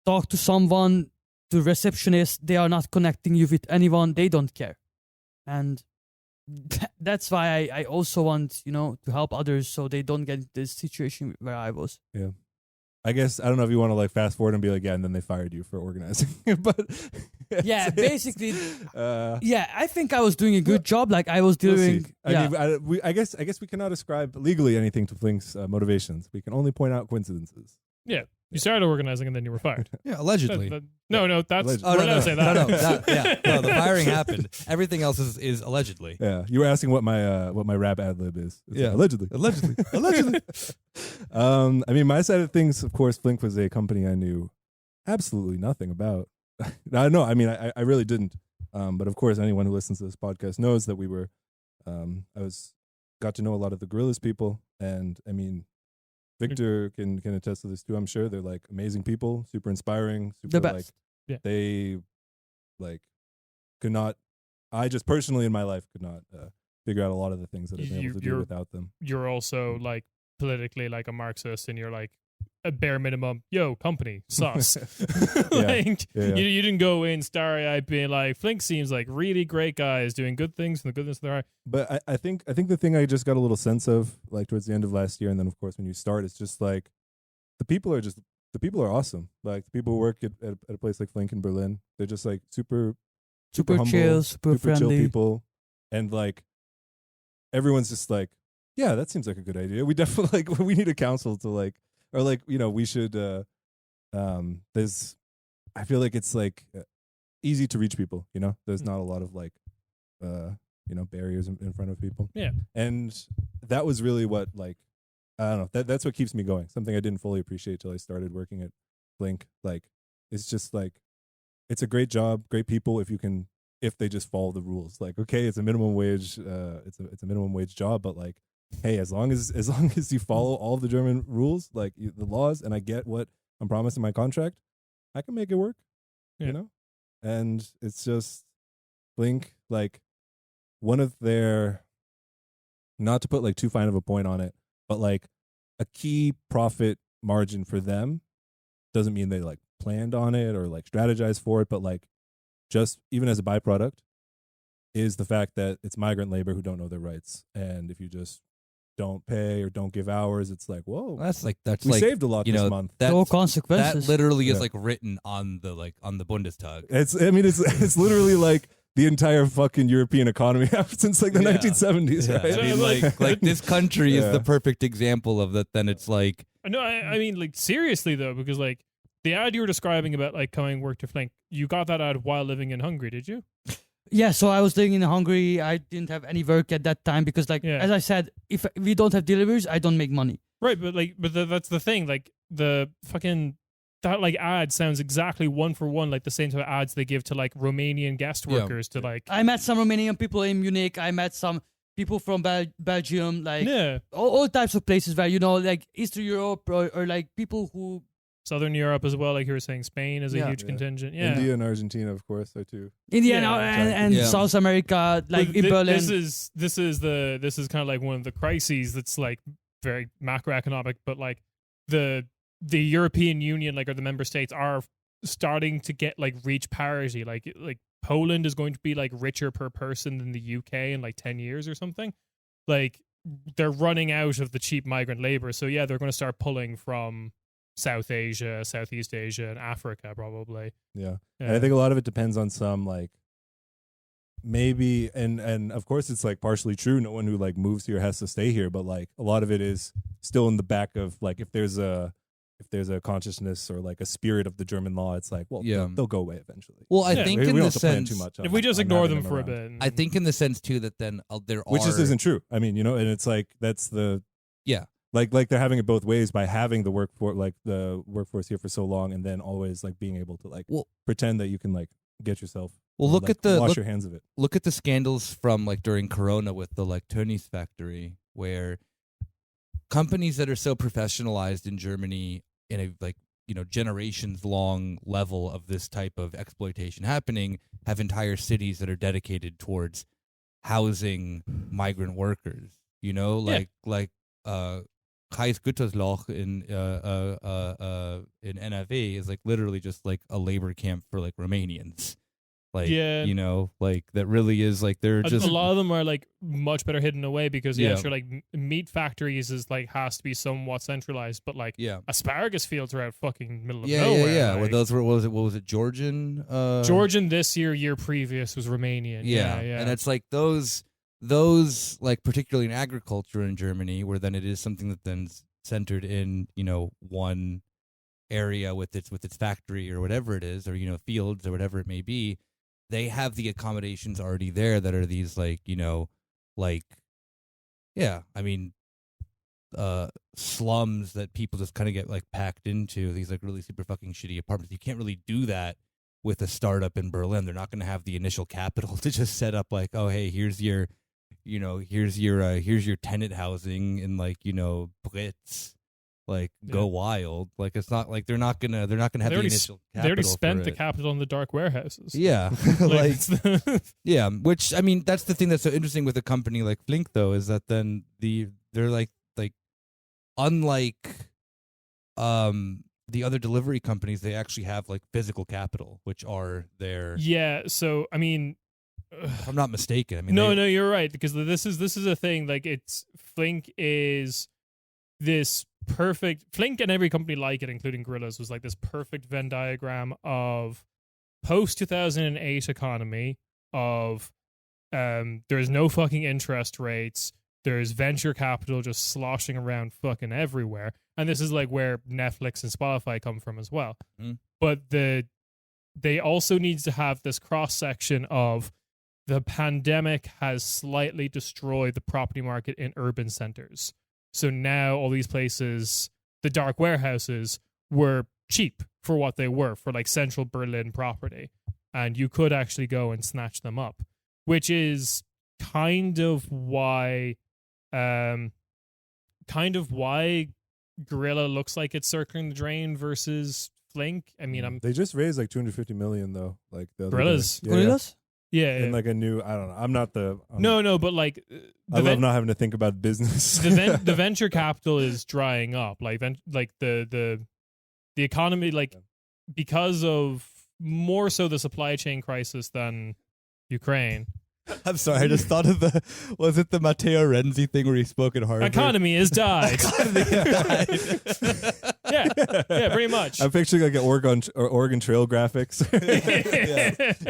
Speaker 1: talk to someone, to receptionist. They are not connecting you with anyone. They don't care, and that's why I also want, you know, to help others so they don't get into this situation where I was.
Speaker 3: Yeah. I guess I don't know if you want to like fast forward and be like, yeah, and then they fired you for organizing. But
Speaker 1: Yeah, basically.
Speaker 3: uh,
Speaker 1: Yeah, I think I was doing a good job. Like, I was
Speaker 3: we'll
Speaker 1: doing.
Speaker 3: see.
Speaker 1: Yeah.
Speaker 3: I guess we cannot ascribe legally anything to Flink's motivations. We can only point out coincidences.
Speaker 4: Yeah. You started organizing and then you were fired.
Speaker 2: Yeah, allegedly.
Speaker 4: No, that's
Speaker 3: Allegedly.
Speaker 2: Oh,
Speaker 4: we're
Speaker 2: no,
Speaker 4: not
Speaker 2: no,
Speaker 4: say
Speaker 2: no,
Speaker 4: that.
Speaker 2: no, the firing happened. Everything else is allegedly.
Speaker 3: Yeah, you were asking what my rap ad lib is. It's
Speaker 2: Yeah.
Speaker 3: allegedly.
Speaker 2: Allegedly.
Speaker 3: I mean, my side of things, of course, Flink was a company I knew absolutely nothing about. I mean, I really didn't. But of course, anyone who listens to this podcast knows that we were. Got to know a lot of the Gorillas people, and I mean, Viktor can attest to this too. I'm sure they're like amazing people, super inspiring, super
Speaker 1: The best.
Speaker 3: like
Speaker 4: Yeah.
Speaker 3: they like could not. I just personally in my life could not figure out a lot of the things that I've been able to do
Speaker 4: You're-
Speaker 3: without them.
Speaker 4: You're also like politically like a Marxist, and you're like a bare minimum, yo, company, sus. Like
Speaker 3: Yeah.
Speaker 4: You didn't go in starry-eyed being like, Flink seems like really great guys doing good things from the goodness of their heart.
Speaker 3: But I think the thing I just got a little sense of like towards the end of last year, and then of course when you start, it's just like the people are awesome. Like the people who work at a place like Flink in Berlin, they're just like super humble,
Speaker 1: chill, super
Speaker 3: chill
Speaker 1: friendly.
Speaker 3: people, and like everyone's just like, yeah, that seems like a good idea. We definitely like we need a council to like, or like, you know, we should. There's, I feel like it's like easy to reach people. You know, there's not a lot of like, you know, barriers in front of people.
Speaker 4: Yeah.
Speaker 3: And that was really what like, I don't know. That's what keeps me going. Something I didn't fully appreciate till I started working at Flink. Like, it's just like, it's a great job, great people if they just follow the rules. Like, okay, it's a minimum wage, it's a minimum wage job, but like, hey, as long as you follow all the German rules, like the laws, and I get what I'm promised in my contract, I can make it work.
Speaker 4: Yeah.
Speaker 3: You know, and it's just Flink, like one of their, not to put like too fine of a point on it, but like a key profit margin for them doesn't mean they like planned on it or like strategized for it, but like just even as a byproduct is the fact that it's migrant labor who don't know their rights. And if you just don't pay or don't give hours, it's like, whoa,
Speaker 2: That's
Speaker 3: we
Speaker 2: like
Speaker 3: saved a lot
Speaker 2: you
Speaker 3: this
Speaker 2: know
Speaker 3: month.
Speaker 2: that
Speaker 1: No consequences.
Speaker 2: that literally is
Speaker 3: Yeah.
Speaker 2: like written on the Bundestag.
Speaker 3: It's literally like the entire fucking European economy since like the
Speaker 2: Yeah.
Speaker 3: 1970s,
Speaker 2: Yeah.
Speaker 3: right?
Speaker 4: So,
Speaker 2: I mean,
Speaker 4: like-
Speaker 2: like this country is
Speaker 3: Yeah.
Speaker 2: the perfect example of that. Then it's like
Speaker 4: No, I mean, like, seriously, though, because, like, the ad you were describing about, like, coming work to Flink, you got that ad while living in Hungary, did you?
Speaker 1: Yeah, so I was living in Hungary. I didn't have any work at that time because, like,
Speaker 4: Yeah.
Speaker 1: as I said, if we don't have deliveries, I don't make money.
Speaker 4: Right, but, like, that's the thing. Like, the fucking, that, like, ad sounds exactly one for one like the same type of ads they give to, like, Romanian guest
Speaker 2: Yeah.
Speaker 4: workers to, like,
Speaker 1: I met some Romanian people in Munich. I met some people from Belgium, like
Speaker 4: yeah.
Speaker 1: all types of places where, you know, like Eastern Europe or like people who
Speaker 4: Southern Europe as well, like you were saying. Spain is a
Speaker 1: Yeah.
Speaker 4: huge
Speaker 3: Yeah.
Speaker 4: contingent. Yeah.
Speaker 3: India and Argentina, of course, are too.
Speaker 1: India
Speaker 4: Yeah,
Speaker 1: and
Speaker 2: Yeah.
Speaker 1: South America, like
Speaker 4: But
Speaker 1: in Berlin.
Speaker 4: this is kind of like one of the crises that's like very macroeconomic, but like the European Union, like, or the member states are starting to get like reach parity. Like Poland is going to be like richer per person than the UK in like 10 years or something. Like they're running out of the cheap migrant labor. So yeah, they're going to start pulling from South Asia, Southeast Asia, and Africa probably.
Speaker 3: Yeah. And I think a lot of it depends on some like maybe and of course it's like partially true. No one who like moves here has to stay here, but like a lot of it is still in the back of like if there's a consciousness or like a spirit of the German law, it's like, well,
Speaker 2: Yeah.
Speaker 3: they'll go eventually.
Speaker 2: Well, I
Speaker 4: Yeah.
Speaker 2: think
Speaker 3: we
Speaker 2: in
Speaker 3: don't
Speaker 2: the
Speaker 3: have to plan
Speaker 2: sense,
Speaker 3: too much.
Speaker 4: if we just
Speaker 3: on
Speaker 4: ignore
Speaker 3: having
Speaker 4: them for a
Speaker 3: around.
Speaker 4: bit.
Speaker 2: I think in the sense too that then there
Speaker 3: Which
Speaker 2: are
Speaker 3: just isn't true. I mean, and it's like that's the
Speaker 2: Yeah.
Speaker 3: like they're having it both ways by having the workforce here for so long and then always like being able to like
Speaker 2: Well-
Speaker 3: pretend that you can like get yourself
Speaker 2: Well,
Speaker 3: or,
Speaker 2: look
Speaker 3: like,
Speaker 2: at the
Speaker 3: wash
Speaker 2: look,
Speaker 3: your hands of it.
Speaker 2: look at the scandals from like during Corona with the like Tönnies factory, where companies that are so professionalized in Germany in a like generations long level of this type of exploitation happening have entire cities that are dedicated towards housing migrant workers. Like Kreis Gütersloh in NRW is like literally just like a labor camp for like Romanians. Like,
Speaker 4: Yeah.
Speaker 2: like that really is like they're just
Speaker 4: a lot of them are like much better hidden away because
Speaker 2: Yeah.
Speaker 4: sure, like meat factories is like has to be somewhat centralized, but like
Speaker 2: yeah.
Speaker 4: asparagus fields are out fucking middle of
Speaker 2: Yeah,
Speaker 4: nowhere.
Speaker 2: yeah.
Speaker 4: Like,
Speaker 2: Well, those were what was it? Georgian.
Speaker 4: Georgian this year previous was Romanian.
Speaker 2: Yeah,
Speaker 4: Yeah.
Speaker 2: and it's like those like particularly in agriculture in Germany, where then it is something that then's centered in one area with its factory or whatever it is, or fields or whatever it may be. They have the accommodations already there that are these like slums that people just kind of get like packed into, these like really super fucking shitty apartments. You can't really do that with a startup in Berlin. They're not going to have the initial capital to just set up like, oh hey, here's your tenant housing in like Blitz, like go wild. Like it's not like they're not gonna have the initial capital.
Speaker 4: They already spent
Speaker 2: for
Speaker 4: the
Speaker 2: it.
Speaker 4: capital on the dark warehouses.
Speaker 2: Yeah, like yeah. Which I mean, that's the thing that's so interesting with a company like Flink, though, is that then they're like unlike the other delivery companies, they actually have like physical capital, which are their.
Speaker 4: Yeah. So I mean,
Speaker 2: If I'm not mistaken, I mean,
Speaker 4: no, you're right, because this is a thing. Like Flink is this perfect. Flink and every company like it, including Gorillas, was like this perfect Venn diagram of post 2008 economy of there's no fucking interest rates. There's venture capital just sloshing around fucking everywhere. And this is like where Netflix and Spotify come from as well.
Speaker 2: Mhm.
Speaker 4: But they also need to have this cross section of the pandemic has slightly destroyed the property market in urban centers. So now all these places, the dark warehouses, were cheap for what they were, for like central Berlin property. And you could actually go and snatch them up, which is kind of why Gorilla looks like it's circling the drain versus Flink. I mean,
Speaker 3: They just raised like 250 million though. Like the other
Speaker 4: Gorillas.
Speaker 3: day. Yeah,
Speaker 1: Gorillas?
Speaker 4: yeah.
Speaker 3: And like a new, I don't know. I'm not the.
Speaker 4: No, but like
Speaker 3: I love not having to think about business.
Speaker 4: the venture capital is drying up. Like the economy, like because of more so the supply chain crisis than Ukraine.
Speaker 2: I'm sorry, I just thought of was it the Matteo Renzi thing where he spoke at Harvard?
Speaker 4: Economy has died. yeah, pretty much.
Speaker 3: I'm picturing like an Oregon Trail graphics.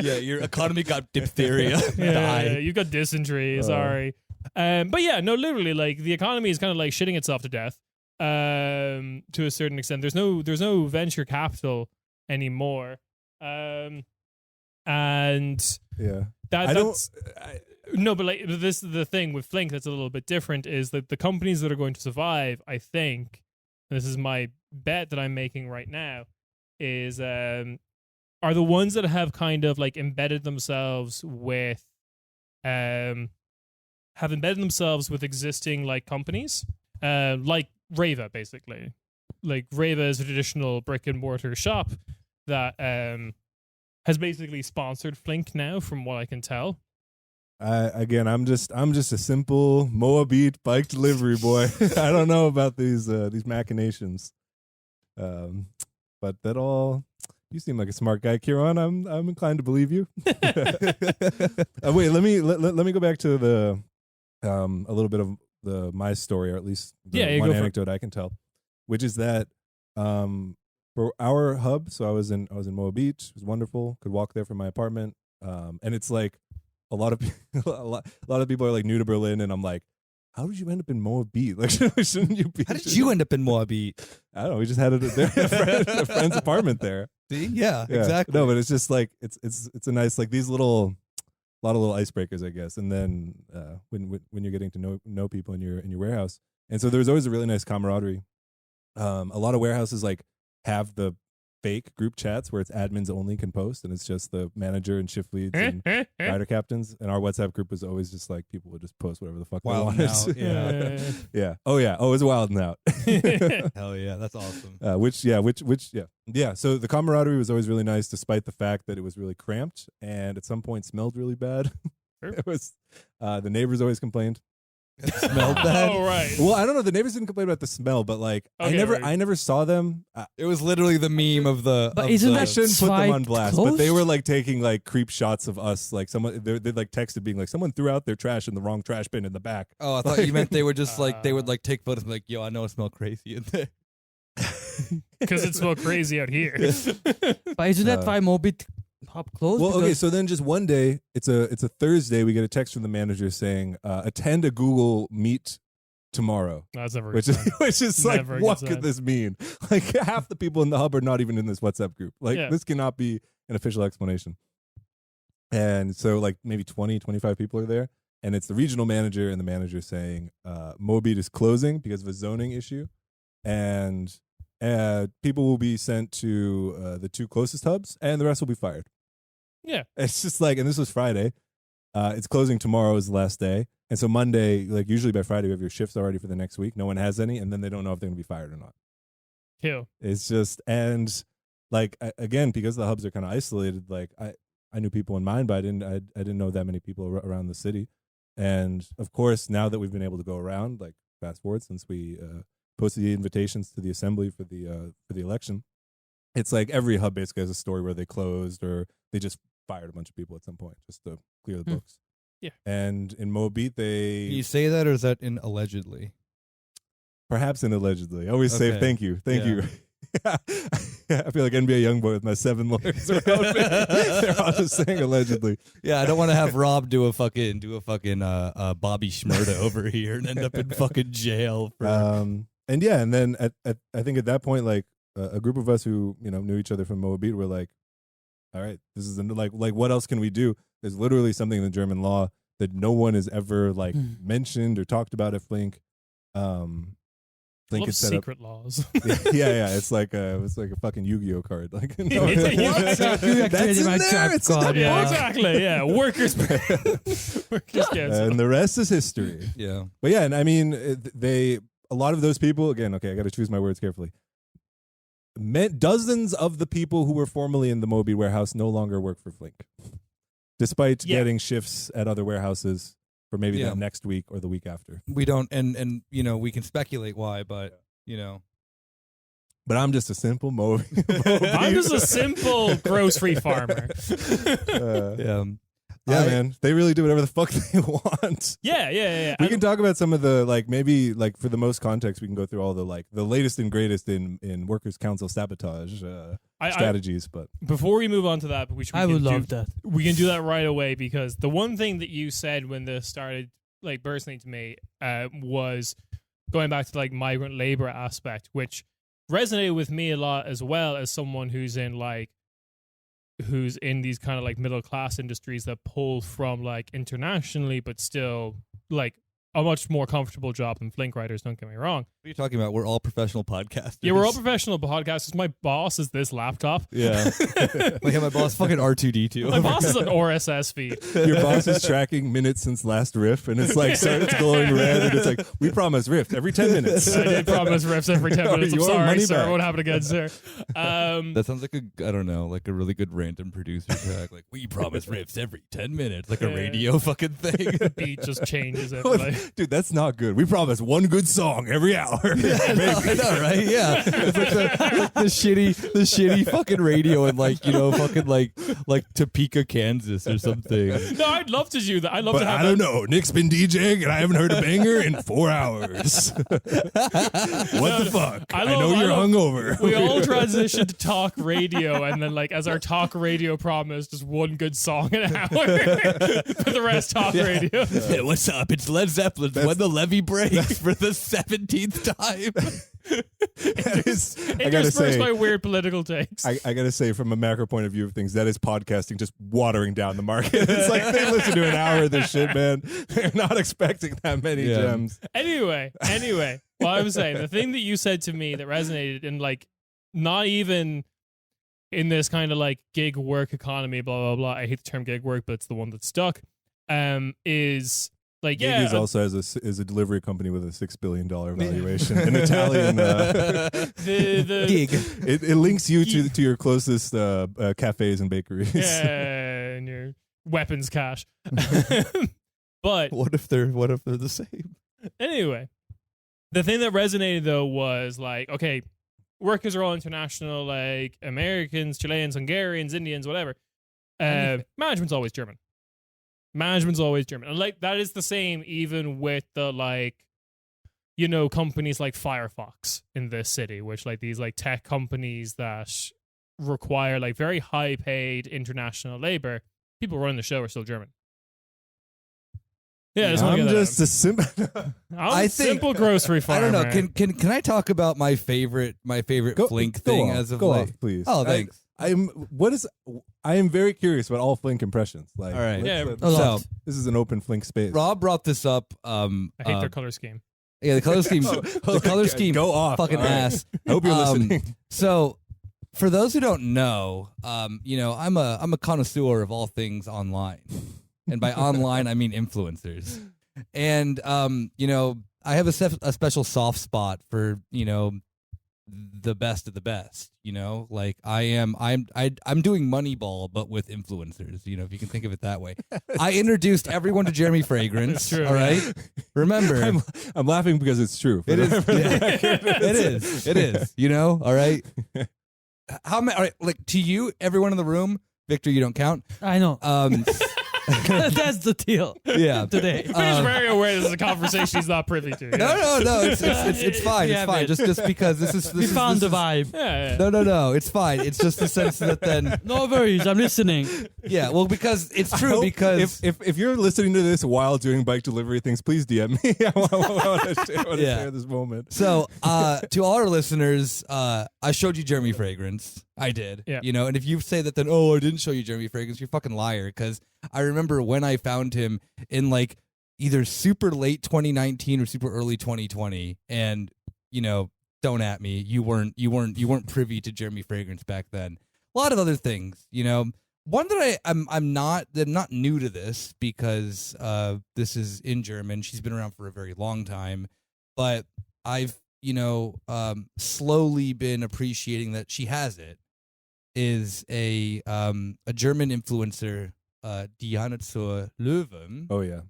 Speaker 2: yeah, your economy got diphtheria.
Speaker 4: Yeah,
Speaker 2: died.
Speaker 4: you got dysentery. Sorry, but yeah, no, literally, like the economy is kind of like shitting itself to death. To a certain extent, there's no venture capital anymore. And
Speaker 3: Yeah.
Speaker 4: No, but like this is the thing with Flink that's a little bit different is that the companies that are going to survive, I think, and this is my bet that I'm making right now, is are the ones that have kind of like embedded themselves with existing like companies, like Rava basically. like Reva is a traditional brick and mortar shop that has basically sponsored Flink now, from what I can tell.
Speaker 3: I'm just a simple Moabite bike delivery boy. I don't know about these machinations, but that all. You seem like a smart guy, Kieran. I'm inclined to believe you. Wait, let me go back to the a little bit of my story, or at least the one anecdote I can tell, which is that for our hub. So I was in Moa Beach. It was wonderful. Could walk there from my apartment, and it's like a lot of people are like new to Berlin, and I'm like, how did you end up in Moa Beach? Like, shouldn't you be?
Speaker 2: How did you end up in Moabit?
Speaker 3: I don't know. We just had it there, a friend's apartment there.
Speaker 2: See? Yeah, exactly.
Speaker 3: No, but it's just like it's a nice, like, these lot of little icebreakers, I guess. And then when you're getting to know people in your warehouse, and so there's always a really nice camaraderie. A lot of warehouses like have the fake group chats where it's admins only can post, and it's just the manager and shift leads and rider captains. And our WhatsApp group was always just like people would just post whatever the fuck they wanted.
Speaker 2: Yeah.
Speaker 3: Yeah. Oh yeah. Oh, it was wild and out.
Speaker 2: Hell yeah, that's awesome.
Speaker 3: Yeah. So the camaraderie was always really nice, despite the fact that it was really cramped and at some point smelled really bad. It was the neighbors always complained.
Speaker 2: It smelled bad.
Speaker 4: Oh, right.
Speaker 3: Well, I don't know. The neighbors didn't complain about the smell, but like I never saw them.
Speaker 2: It was literally the meme of the.
Speaker 1: But isn't
Speaker 3: I
Speaker 1: that
Speaker 3: shouldn't put them on blast,
Speaker 1: closed?
Speaker 3: but they were like taking like creep shots of us. Like someone, they like texted being like, someone threw out their trash in the wrong trash bin in the back.
Speaker 2: Oh, I thought you meant they were just like they would like take photos and like, yo, I know it smelled crazy in there.
Speaker 4: Because it smelled crazy out here.
Speaker 1: But isn't that why Mobit hub closed?
Speaker 3: Well, okay,
Speaker 1: Because-
Speaker 3: so then just one day, it's a Thursday. We get a text from the manager saying, attend a Google Meet tomorrow.
Speaker 4: That's never
Speaker 3: Which is like,
Speaker 4: Never a
Speaker 3: what
Speaker 4: good
Speaker 3: could
Speaker 4: sign.
Speaker 3: this mean? Like, half the people in the hub are not even in this WhatsApp group. Like,
Speaker 4: Yeah.
Speaker 3: this cannot be an official explanation. And so like maybe 20, 25 people are there. And it's the regional manager and the manager saying, Moabit is closing because of a zoning issue. And people will be sent to the two closest hubs, and the rest will be fired.
Speaker 4: Yeah.
Speaker 3: It's just like, and this was Friday. It's closing tomorrow is the last day. And so Monday, like usually by Friday, you have your shifts already for the next week. No one has any, and then they don't know if they're going to be fired or not.
Speaker 4: Kill.
Speaker 3: It's just, and like, again, because the hubs are kind of isolated, like I knew people in mine, but I didn't know that many people around the city. And of course, now that we've been able to go around, like fast forward since we posted the invitations to the assembly for the election, it's like every hub basically has a story where they closed or they just fired a bunch of people at some point just to clear the books.
Speaker 4: Yeah.
Speaker 3: And in Moabit, they
Speaker 2: Can you say that, or is that in allegedly?
Speaker 3: perhaps in allegedly. I always say
Speaker 2: Okay.
Speaker 3: thank you. I feel like NBA Youngboy with my 7 lawyers around me. They're all just saying allegedly.
Speaker 2: Yeah, I don't want to have Rob do a fucking Bobby Shmurda over here and end up in fucking jail. For,
Speaker 3: And yeah, and then I think at that point, like a group of us who knew each other from Moabit were like, all right, this is like what else can we do? There's literally something in the German law that no one has ever like mentioned or talked about at Flink. Flink
Speaker 4: Love
Speaker 3: had set up.
Speaker 4: secret laws.
Speaker 3: Yeah. It's like a fucking Yu-Gi-Oh card. Like, no,
Speaker 4: Yeah,
Speaker 1: You activated my trap card,
Speaker 4: Yeah,
Speaker 1: yeah.
Speaker 4: exactly. Yeah, workers council.
Speaker 3: and the rest is history.
Speaker 2: yeah.
Speaker 3: But yeah, and I mean, a lot of those people, again, okay, I got to choose my words carefully. Dozens of the people who were formerly in the Moabit warehouse no longer work for Flink, despite getting shifts at other warehouses for maybe the next week or the week after.
Speaker 2: We don't, and we can speculate why, but
Speaker 3: But I'm just a simple Moabit.
Speaker 4: I'm just a simple grocery farmer.
Speaker 3: Yeah, man. They really do whatever the fuck they want.
Speaker 4: Yeah.
Speaker 3: We can talk about some of the, like, maybe, like, for the most context, we can go through all the, like, the latest and greatest in workers' council sabotage strategies. But
Speaker 4: before we move on to that, which we
Speaker 1: I
Speaker 4: can
Speaker 1: would
Speaker 4: do,
Speaker 1: love that.
Speaker 4: we can do that right away, because the one thing that you said when this started, like, bursting to me, was going back to, like, migrant labor aspect, which resonated with me a lot, as well as someone who's in these kind of like middle class industries that pull from like internationally, but still like a much more comfortable job than Flink writers. Don't get me wrong.
Speaker 2: What are you talking about? We're all professional podcasters.
Speaker 4: Yeah, we're all professional podcasters. My boss is this laptop.
Speaker 3: Yeah.
Speaker 2: Like, my boss fucking R2D2.
Speaker 4: My boss is an RSS feed.
Speaker 3: Your boss is tracking minutes since last riff, and it's like, it's glowing red, and it's like, we promise riff every 10 minutes.
Speaker 4: I did promise riffs every 10 minutes. I'm
Speaker 3: Your
Speaker 4: sorry,
Speaker 3: money
Speaker 4: sir.
Speaker 3: back.
Speaker 4: It won't happen again, sir.
Speaker 2: That sounds like I don't know, like a really good random producer track. Like, we promise riffs every 10 minutes, like a
Speaker 4: Yeah.
Speaker 2: radio fucking thing.
Speaker 4: The beat just changes it. Like,
Speaker 3: Dude, that's not good. We promise one good song every hour.
Speaker 2: I know, right? Yeah, it's like the shitty fucking radio in like, you know, fucking like Topeka, Kansas or something.
Speaker 4: no, I'd love to do that. I'd love
Speaker 3: But
Speaker 4: to have
Speaker 3: I don't know. Nick's been DJing, and I haven't heard a banger in 4 hours. What the fuck? I know you're hungover.
Speaker 4: We all transitioned to talk radio, and then like as our talk radio promise, just one good song an hour for the rest talk radio.
Speaker 2: Hey, what's up? It's Led Zeppelin. When the levee breaks for the 17th time.
Speaker 3: I gotta
Speaker 4: Interspersed
Speaker 3: say,
Speaker 4: by weird political takes.
Speaker 3: I gotta say, from a macro point of view of things, that is podcasting just watering down the market. It's like they listen to an hour of this shit, man. They're not expecting that many gems.
Speaker 4: Anyway, what I was saying, the thing that you said to me that resonated, and like not even in this kind of like gig work economy, blah blah blah. I hate the term gig work, but it's the one that stuck. Is like
Speaker 3: Gig
Speaker 4: yeah,
Speaker 3: is also is a delivery company with a $6 billion valuation. An Italian
Speaker 4: the
Speaker 2: Gig.
Speaker 3: It links you to your closest cafes and bakeries.
Speaker 4: yeah, and your weapons cache. But
Speaker 2: What if they're the same?
Speaker 4: anyway, the thing that resonated though was like, okay, workers are all international, like Americans, Chileans, Hungarians, Indians, whatever. Management's always German. And like that is the same even with the like, you know, companies like Firefox in this city, which like these like tech companies that require like very high paid international labor. People running the show are still German. Yeah,
Speaker 3: I'm just a simple.
Speaker 2: I think-
Speaker 4: simple grocery
Speaker 2: I
Speaker 4: farmer.
Speaker 2: don't know. Can I talk about my favorite Flink thing as of
Speaker 3: go
Speaker 2: late?
Speaker 3: off, please.
Speaker 2: Oh, thanks.
Speaker 3: I am very curious about all Flink impressions. Like,
Speaker 2: All right.
Speaker 4: Yeah,
Speaker 2: So
Speaker 3: this is an open Flink space.
Speaker 2: Rob brought this up.
Speaker 4: I hate their color scheme.
Speaker 2: Yeah, the color scheme.
Speaker 3: Oh,
Speaker 2: The color scheme.
Speaker 3: Go off.
Speaker 2: Fucking
Speaker 3: All right.
Speaker 2: ass.
Speaker 3: I hope you're listening.
Speaker 2: So, for those who don't know, you know, I'm a connoisseur of all things online, and by online I mean influencers. And you know, I have a special soft spot for, you know, the best of the best. You know, like I'm doing Moneyball, but with influencers. You know, if you can think of it that way. I introduced everyone to Jeremy Fragrance.
Speaker 4: It's true,
Speaker 2: all right, remember.
Speaker 3: I'm laughing because it's true.
Speaker 2: It is. It is. You know. All right. How many? All right, like to you, everyone in the room. Victor, you don't count.
Speaker 1: I know. That's the deal
Speaker 2: Yeah.
Speaker 1: today.
Speaker 4: He's very aware this is a conversation he's not privy to.
Speaker 2: No. It's fine.
Speaker 1: Yeah,
Speaker 2: It's fine.
Speaker 1: man.
Speaker 2: Just because this is.
Speaker 1: We found the vibe.
Speaker 4: Yeah.
Speaker 2: No. It's fine. It's just the sense that then.
Speaker 1: No worries, I'm listening.
Speaker 2: Yeah. Well, because it's
Speaker 3: I
Speaker 2: true.
Speaker 3: hope
Speaker 2: Because
Speaker 3: if you're listening to this while doing bike delivery things, please DM me. I want to
Speaker 2: Yeah.
Speaker 3: share this moment.
Speaker 2: so to all our listeners, I showed you Jeremy Fragrance. I did.
Speaker 4: Yeah.
Speaker 2: You know, and if you say that, then I didn't show you Jeremy Fragrance, you're a fucking liar. Because I remember when I found him in like either super late 2019 or super early 2020, and you know, don't at me. You weren't privy to Jeremy Fragrance back then. A lot of other things, you know. One that I'm not new to this because this is in German. She's been around for a very long time, but I've slowly been appreciating that she has it. Is a German influencer, Diana zur Löwen.
Speaker 3: Oh yeah,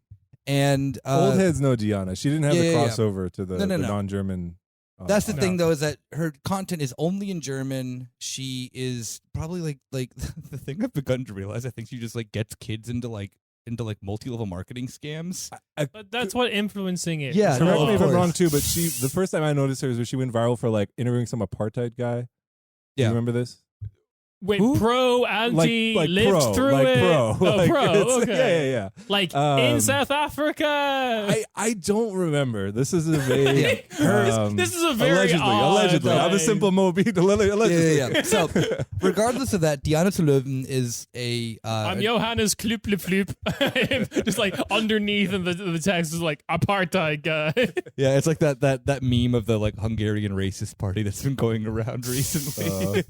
Speaker 2: And
Speaker 3: old heads know Diana. She didn't have the
Speaker 2: yeah.
Speaker 3: crossover to the,
Speaker 2: No.
Speaker 3: the non-German.
Speaker 2: That's the thing,
Speaker 4: No.
Speaker 2: though, is that her content is only in German. She is probably like the thing I've begun to realize. I think she just like gets kids into multi-level marketing scams.
Speaker 4: But that's what influencing is.
Speaker 2: Yeah,
Speaker 4: It's
Speaker 3: Correct
Speaker 2: no,
Speaker 3: me
Speaker 2: of
Speaker 3: if I'm
Speaker 2: course.
Speaker 3: wrong too, but the first time I noticed her is when she went viral for like interviewing some apartheid guy. Do
Speaker 2: Yeah.
Speaker 3: you remember this?
Speaker 4: Wait,
Speaker 1: Who?
Speaker 4: pro, anti,
Speaker 3: like
Speaker 4: lived
Speaker 3: pro,
Speaker 4: through
Speaker 3: like
Speaker 4: it.
Speaker 3: pro.
Speaker 4: Oh,
Speaker 3: Like,
Speaker 4: pro.
Speaker 3: it's-
Speaker 4: Okay.
Speaker 3: Yeah.
Speaker 4: Like
Speaker 3: Um,
Speaker 4: in South Africa.
Speaker 3: I don't remember. This is a vague.
Speaker 4: This is a very odd,
Speaker 3: allegedly. I'm a
Speaker 4: like-
Speaker 3: simple Moby. Allegedly.
Speaker 2: Yeah. So, regardless of that, Diana Tulöven is a.
Speaker 4: I'm Johannes Kloop Floop. Just like underneath in the text is like apartheid guy.
Speaker 2: Yeah, it's like that meme of the like Hungarian racist party that's been going around recently.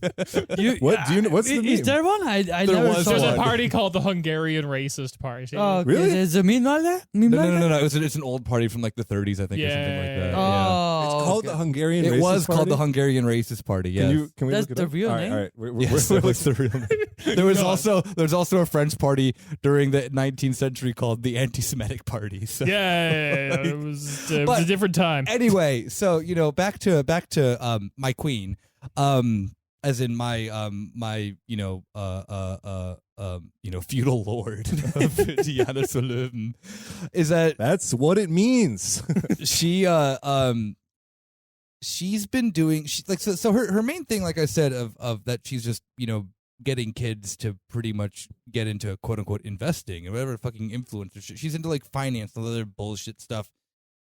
Speaker 3: What do you know? What's the
Speaker 1: Is
Speaker 3: meme?
Speaker 1: there one? I never
Speaker 2: was
Speaker 1: saw
Speaker 4: There's
Speaker 1: one.
Speaker 4: a party called the Hungarian Racist Party.
Speaker 1: Oh, okay.
Speaker 3: Really?
Speaker 1: Is a meme like that? Meme like that?
Speaker 2: No. It's an old party from like the 30s, I think, or something like that.
Speaker 4: Yeah.
Speaker 1: Oh,
Speaker 3: It's called the Hungarian.
Speaker 2: It
Speaker 3: Racist
Speaker 2: was called
Speaker 3: Party?
Speaker 2: the Hungarian Racist Party. Yes.
Speaker 3: Can we
Speaker 1: That's
Speaker 3: look it
Speaker 1: the
Speaker 3: up?
Speaker 1: real
Speaker 3: All right,
Speaker 1: name?
Speaker 3: All right. We're
Speaker 2: Yes, that was the real name. There was
Speaker 4: Go on.
Speaker 2: also a French party during the 19th century called the Anti-Semitic Party. So.
Speaker 4: Yeah. It was a
Speaker 2: But-
Speaker 4: different time.
Speaker 2: Anyway, so back to my queen, as in my feudal lord of Diana Tulöven, is that
Speaker 3: That's what it means.
Speaker 2: she's been doing so her main thing, like I said, of that she's just getting kids to pretty much get into quote unquote investing and whatever fucking influencer shit. She's into like finance and other bullshit stuff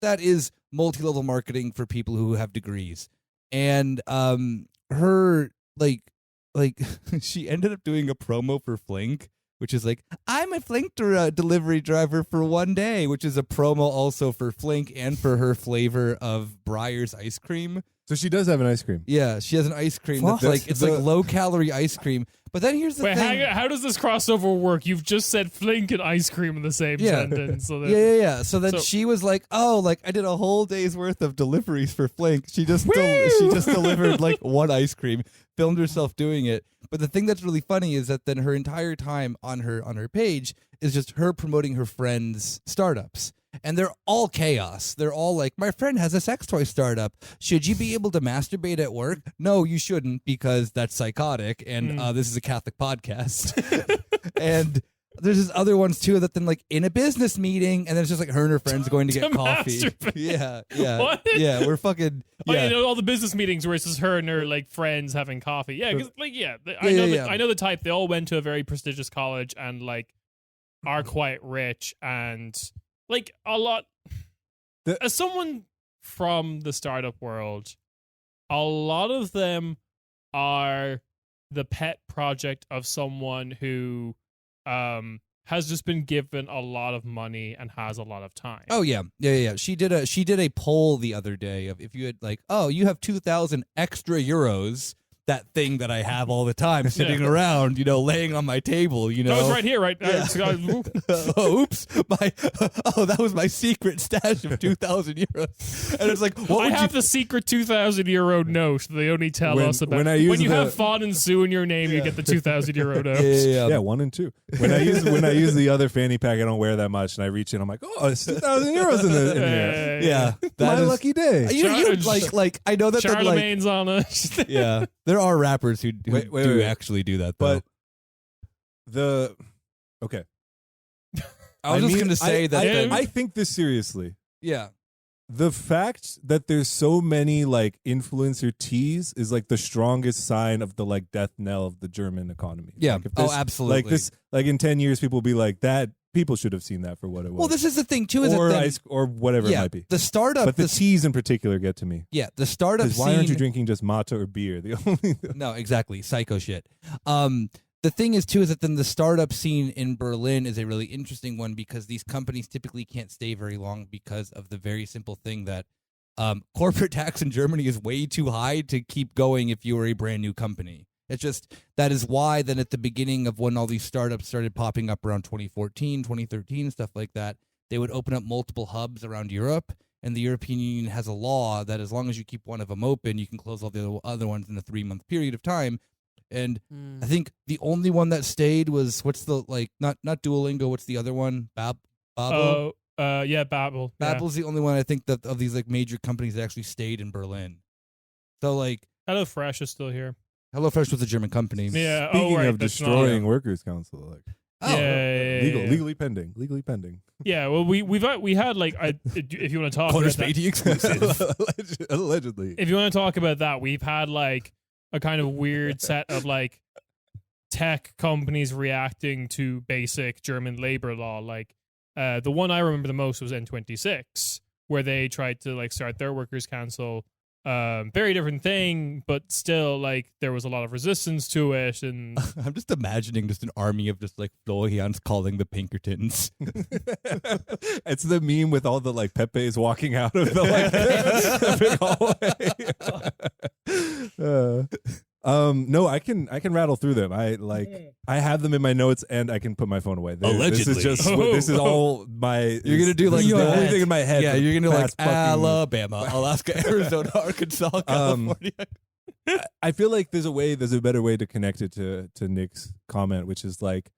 Speaker 2: that is multi-level marketing for people who have degrees. And her like she ended up doing a promo for Flink, which is like, I'm a Flink delivery driver for one day, which is a promo also for Flink and for her flavor of Breyer's ice cream.
Speaker 3: So she does have an ice cream.
Speaker 2: Yeah, she has an ice cream
Speaker 1: What?
Speaker 2: that's like it's like low calorie ice cream. But then here's the
Speaker 4: Wait,
Speaker 2: thing.
Speaker 4: how does this crossover work? You've just said Flink and ice cream in the same
Speaker 2: Yeah.
Speaker 4: sentence. So that,
Speaker 2: Yeah. So then
Speaker 4: So-
Speaker 2: she was like, "Oh, like I did a whole day's worth of deliveries for Flink." She just delivered like one ice cream, filmed herself doing it. But the thing that's really funny is that then her entire time on her page is just her promoting her friends' startups. And they're all chaos. They're all like, my friend has a sex toy startup. Should you be able to masturbate at work? No, you shouldn't, because that's psychotic. And this is a Catholic podcast. And there's this other ones too that then like in a business meeting, and then it's just like her and her friends going to get
Speaker 4: To
Speaker 2: coffee.
Speaker 4: masturbate.
Speaker 2: Yeah.
Speaker 4: What?
Speaker 2: Yeah, we're fucking.
Speaker 4: Oh,
Speaker 2: Yeah.
Speaker 4: you know, all the business meetings where it's just her and her like friends having coffee. Yeah, because like I know the type. They all went to a very prestigious college and like are quite rich and like a lot. As someone from the startup world, a lot of them are the pet project of someone who has just been given a lot of money and has a lot of time.
Speaker 2: Oh yeah. She did a poll the other day of if you had like, oh, you have 2,000 extra euros. That thing that I have all the time sitting around, laying on my table,
Speaker 4: That was right here, right?
Speaker 2: Oh, oops! That was my secret stash of 2,000 euros. And it's like, what
Speaker 4: I
Speaker 2: would
Speaker 4: have the secret 2,000 euro note they only tell
Speaker 3: When-
Speaker 4: us about.
Speaker 3: when I use
Speaker 4: you
Speaker 3: the-
Speaker 4: have Fawn and Sue in your name, you get the 2,000 euro note.
Speaker 3: Yeah, 1 and 2. When I use the other fanny pack, I don't wear that much, and I reach in, I'm like, oh, it's 2,000 euros in here.
Speaker 2: Yeah,
Speaker 3: My
Speaker 2: that is
Speaker 3: lucky day.
Speaker 2: You like I know that they're like
Speaker 4: Charlemagne's on it.
Speaker 2: yeah. There are rappers who
Speaker 3: Wait.
Speaker 2: actually do that though.
Speaker 3: But okay,
Speaker 2: I was just gonna say that. then-
Speaker 3: I think this seriously.
Speaker 2: yeah.
Speaker 3: The fact that there's so many like influencer teas is like the strongest sign of the like death knell of the German economy.
Speaker 2: Yeah.
Speaker 3: Like, if
Speaker 2: Oh,
Speaker 3: this-
Speaker 2: absolutely.
Speaker 3: Like this, like in 10 years, people will be like that. People should have seen that for what it was.
Speaker 2: Well, this is the thing too. Is
Speaker 3: or
Speaker 2: that then,
Speaker 3: ice or whatever it
Speaker 2: yeah,
Speaker 3: might be.
Speaker 2: the startup.
Speaker 3: But the teas in particular get to me.
Speaker 2: the startup
Speaker 3: Because
Speaker 2: scene.
Speaker 3: why aren't you drinking just mate or beer? The only
Speaker 2: No, exactly. Psycho shit. The thing is, too, is that then the startup scene in Berlin is a really interesting one because these companies typically can't stay very long because of the very simple thing that corporate tax in Germany is way too high to keep going if you are a brand new company. It's just, that is why then at the beginning of when all these startups started popping up around 2014, 2013, stuff like that, they would open up multiple hubs around Europe. And the European Union has a law that as long as you keep one of them open, you can close all the other ones in a 3-month period of time. And I think the only one that stayed was what's the not Duolingo, what's the other one? Babbel.
Speaker 4: Oh, yeah, Babbel. Yeah.
Speaker 2: Babbel's the only one I think that of these like major companies that actually stayed in Berlin. So like
Speaker 4: HelloFresh is still here.
Speaker 2: HelloFresh was a German company.
Speaker 4: Yeah.
Speaker 3: Speaking
Speaker 4: right,
Speaker 3: of
Speaker 4: that's
Speaker 3: destroying workers' council, like
Speaker 2: Oh,
Speaker 4: yeah.
Speaker 3: legally pending.
Speaker 4: Yeah, well, we had like if you want to talk
Speaker 2: Connor
Speaker 4: about that,
Speaker 2: Späti exclusive.
Speaker 3: Allegedly.
Speaker 4: if you want to talk about that, we've had like a kind of weird set of like tech companies reacting to basic German labor law. Like the one I remember the most was N26, where they tried to like start their workers' council. Very different thing, but still, like, there was a lot of resistance to it, and
Speaker 2: I'm just imagining just an army of just like Florians calling the Pinkertons.
Speaker 3: It's the meme with all the like Pepe's walking out of the like the big hallway. No, I can rattle through them. I have them in my notes and I can put my phone away. This is just this is all my.
Speaker 2: You're gonna do like
Speaker 3: the
Speaker 2: that.
Speaker 3: only thing in my head.
Speaker 2: Yeah, you're gonna do like
Speaker 3: past fucking-
Speaker 2: Alabama, Alaska, Arizona, Arkansas, California.
Speaker 3: I feel like there's a better way to connect it to Nick's comment, which is like,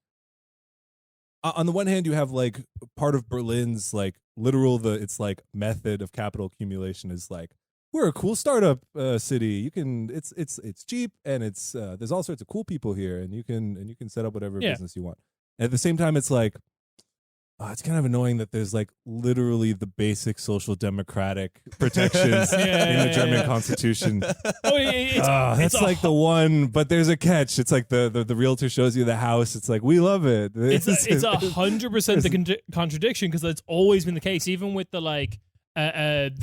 Speaker 3: on the one hand, you have like part of Berlin's like literal it's like method of capital accumulation is like, we're a cool startup city. You can it's cheap and it's there's all sorts of cool people here and you can set up whatever business you want. And at the same time, it's like it's kind of annoying that there's like literally the basic social democratic protections in the German constitution. That's like the one, but there's a catch. It's like the realtor shows you the house. It's like, we love it.
Speaker 4: It's 100% the contradiction, because that's always been the case, even with the like the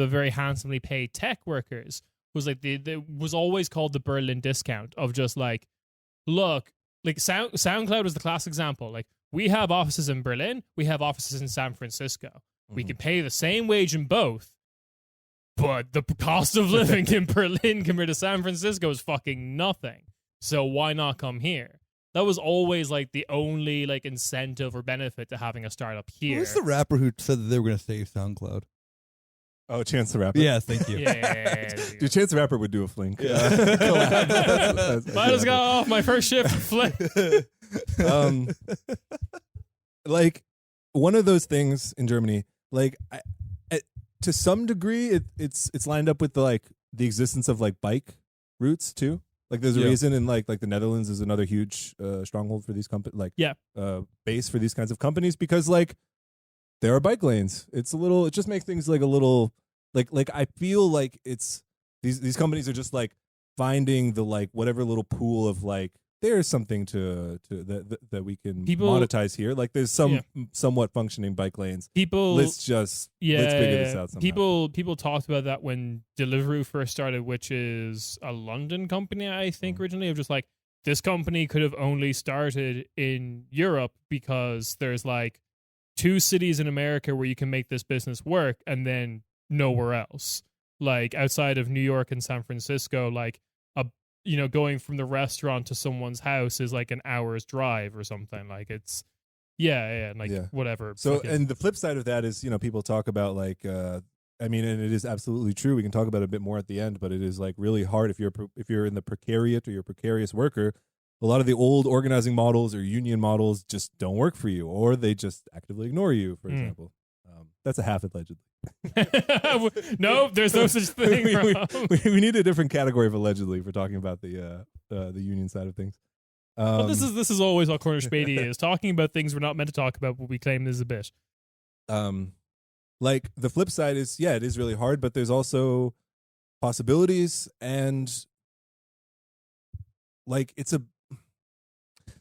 Speaker 4: very handsomely paid tech workers was like the was always called the Berlin discount of just like, look, like SoundCloud was the classic example. Like, we have offices in Berlin, we have offices in San Francisco. Mm-hmm. We can pay the same wage in both, but the cost of living in Berlin compared to San Francisco is fucking nothing. So why not come here? That was always like the only like incentive or benefit to having a startup here.
Speaker 2: Who's the rapper who said that they were going to save SoundCloud?
Speaker 3: Oh, Chance the Rapper.
Speaker 2: Yeah, thank you.
Speaker 3: Dude, Chance the Rapper would do a Flink.
Speaker 2: Yeah.
Speaker 4: Might as got off my first shift Flink.
Speaker 3: Like, one of those things in Germany, like to some degree, it's lined up with the existence of like bike routes too. Like, there's a reason in like the Netherlands is another huge stronghold for these companies, base for these kinds of companies, because like there are bike lanes. It just makes things like a little like I feel like it's these companies are just like finding the like whatever little pool of like, there's something to that we can monetize here. Like, there's some somewhat functioning bike lanes. Let's figure this out somehow.
Speaker 4: People talked about that when Deliveroo first started, which is a London company, I think, originally, of just like, this company could have only started in Europe because there's like 2 cities in America where you can make this business work, and then nowhere else. Like, outside of New York and San Francisco, like going from the restaurant to someone's house is like an hour's drive or something. Like, it's whatever.
Speaker 3: So, and the flip side of that is, people talk about like, and it is absolutely true. We can talk about it a bit more at the end, but it is like really hard if you're in the precariat or you're a precarious worker. A lot of the old organizing models or union models just don't work for you, or they just actively ignore you, for example. That's a half allegedly.
Speaker 4: No, there's no such thing.
Speaker 3: We need a different category of allegedly for talking about the union side of things.
Speaker 4: Well, this is always what Corner Späti is, talking about things we're not meant to talk about, but we claim is a bit.
Speaker 3: Like, the flip side is, it is really hard, but there's also possibilities, and like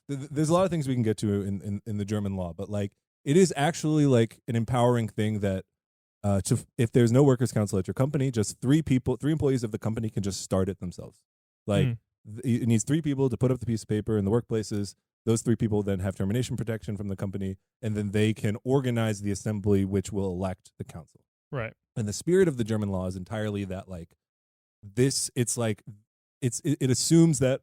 Speaker 3: there's a lot of things we can get to in the German law, but like, it is actually like an empowering thing that if there's no workers' council at your company, just 3 employees of the company can just start it themselves. Like, it needs 3 people to put up the piece of paper in the workplaces. Those 3 people then have termination protection from the company, and then they can organize the assembly, which will elect the council.
Speaker 4: Right.
Speaker 3: And the spirit of the German law is entirely that, like, this. It's like it assumes that.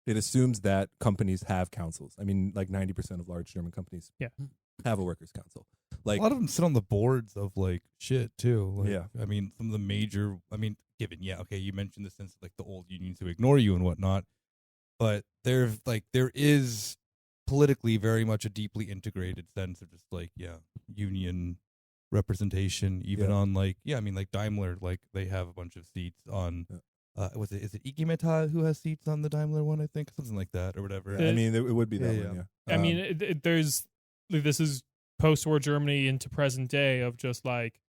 Speaker 3: It assumes that companies have councils. I mean, like 90% of large German companies have a workers' council. Like,
Speaker 2: a lot of them sit on the boards of like shit too. Like,
Speaker 3: yeah.
Speaker 2: I mean, some of the major. I mean, you mentioned the sense of like the old unions who ignore you and whatnot, but there is politically very much a deeply integrated sense of just like union representation. Even on like Daimler, like they have a bunch of seats on. Is it IG Metall who has seats on the Daimler one? I think something like that or whatever.
Speaker 3: I mean, it would be that one. Yeah.
Speaker 4: I mean, there's this is post-war Germany into present day of just like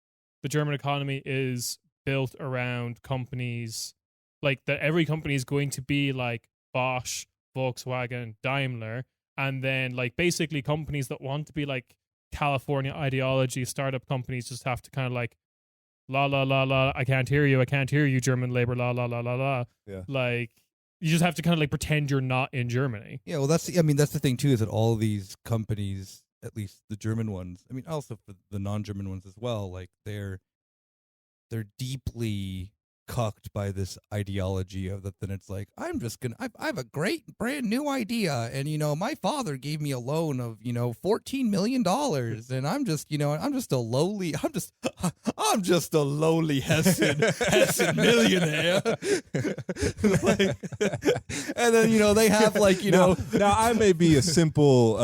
Speaker 4: the German economy is built around companies like that every company is going to be like Bosch, Volkswagen, Daimler, and then like basically companies that want to be like California ideology startup companies just have to kind of like la la la la, I can't hear you, German labor, la la la la la.
Speaker 3: Yeah.
Speaker 4: Like you just have to kind of like pretend you're not in Germany.
Speaker 2: Yeah, well, that's the thing too, is that all these companies, at least the German ones, I mean, also for the non-German ones as well, like they're deeply cucked by this ideology of that. Then it's like, I have a great brand new idea, and my father gave me a loan of $14 million, and I'm just a lowly Hessen millionaire. Like, and then they have like
Speaker 3: now I may be a simple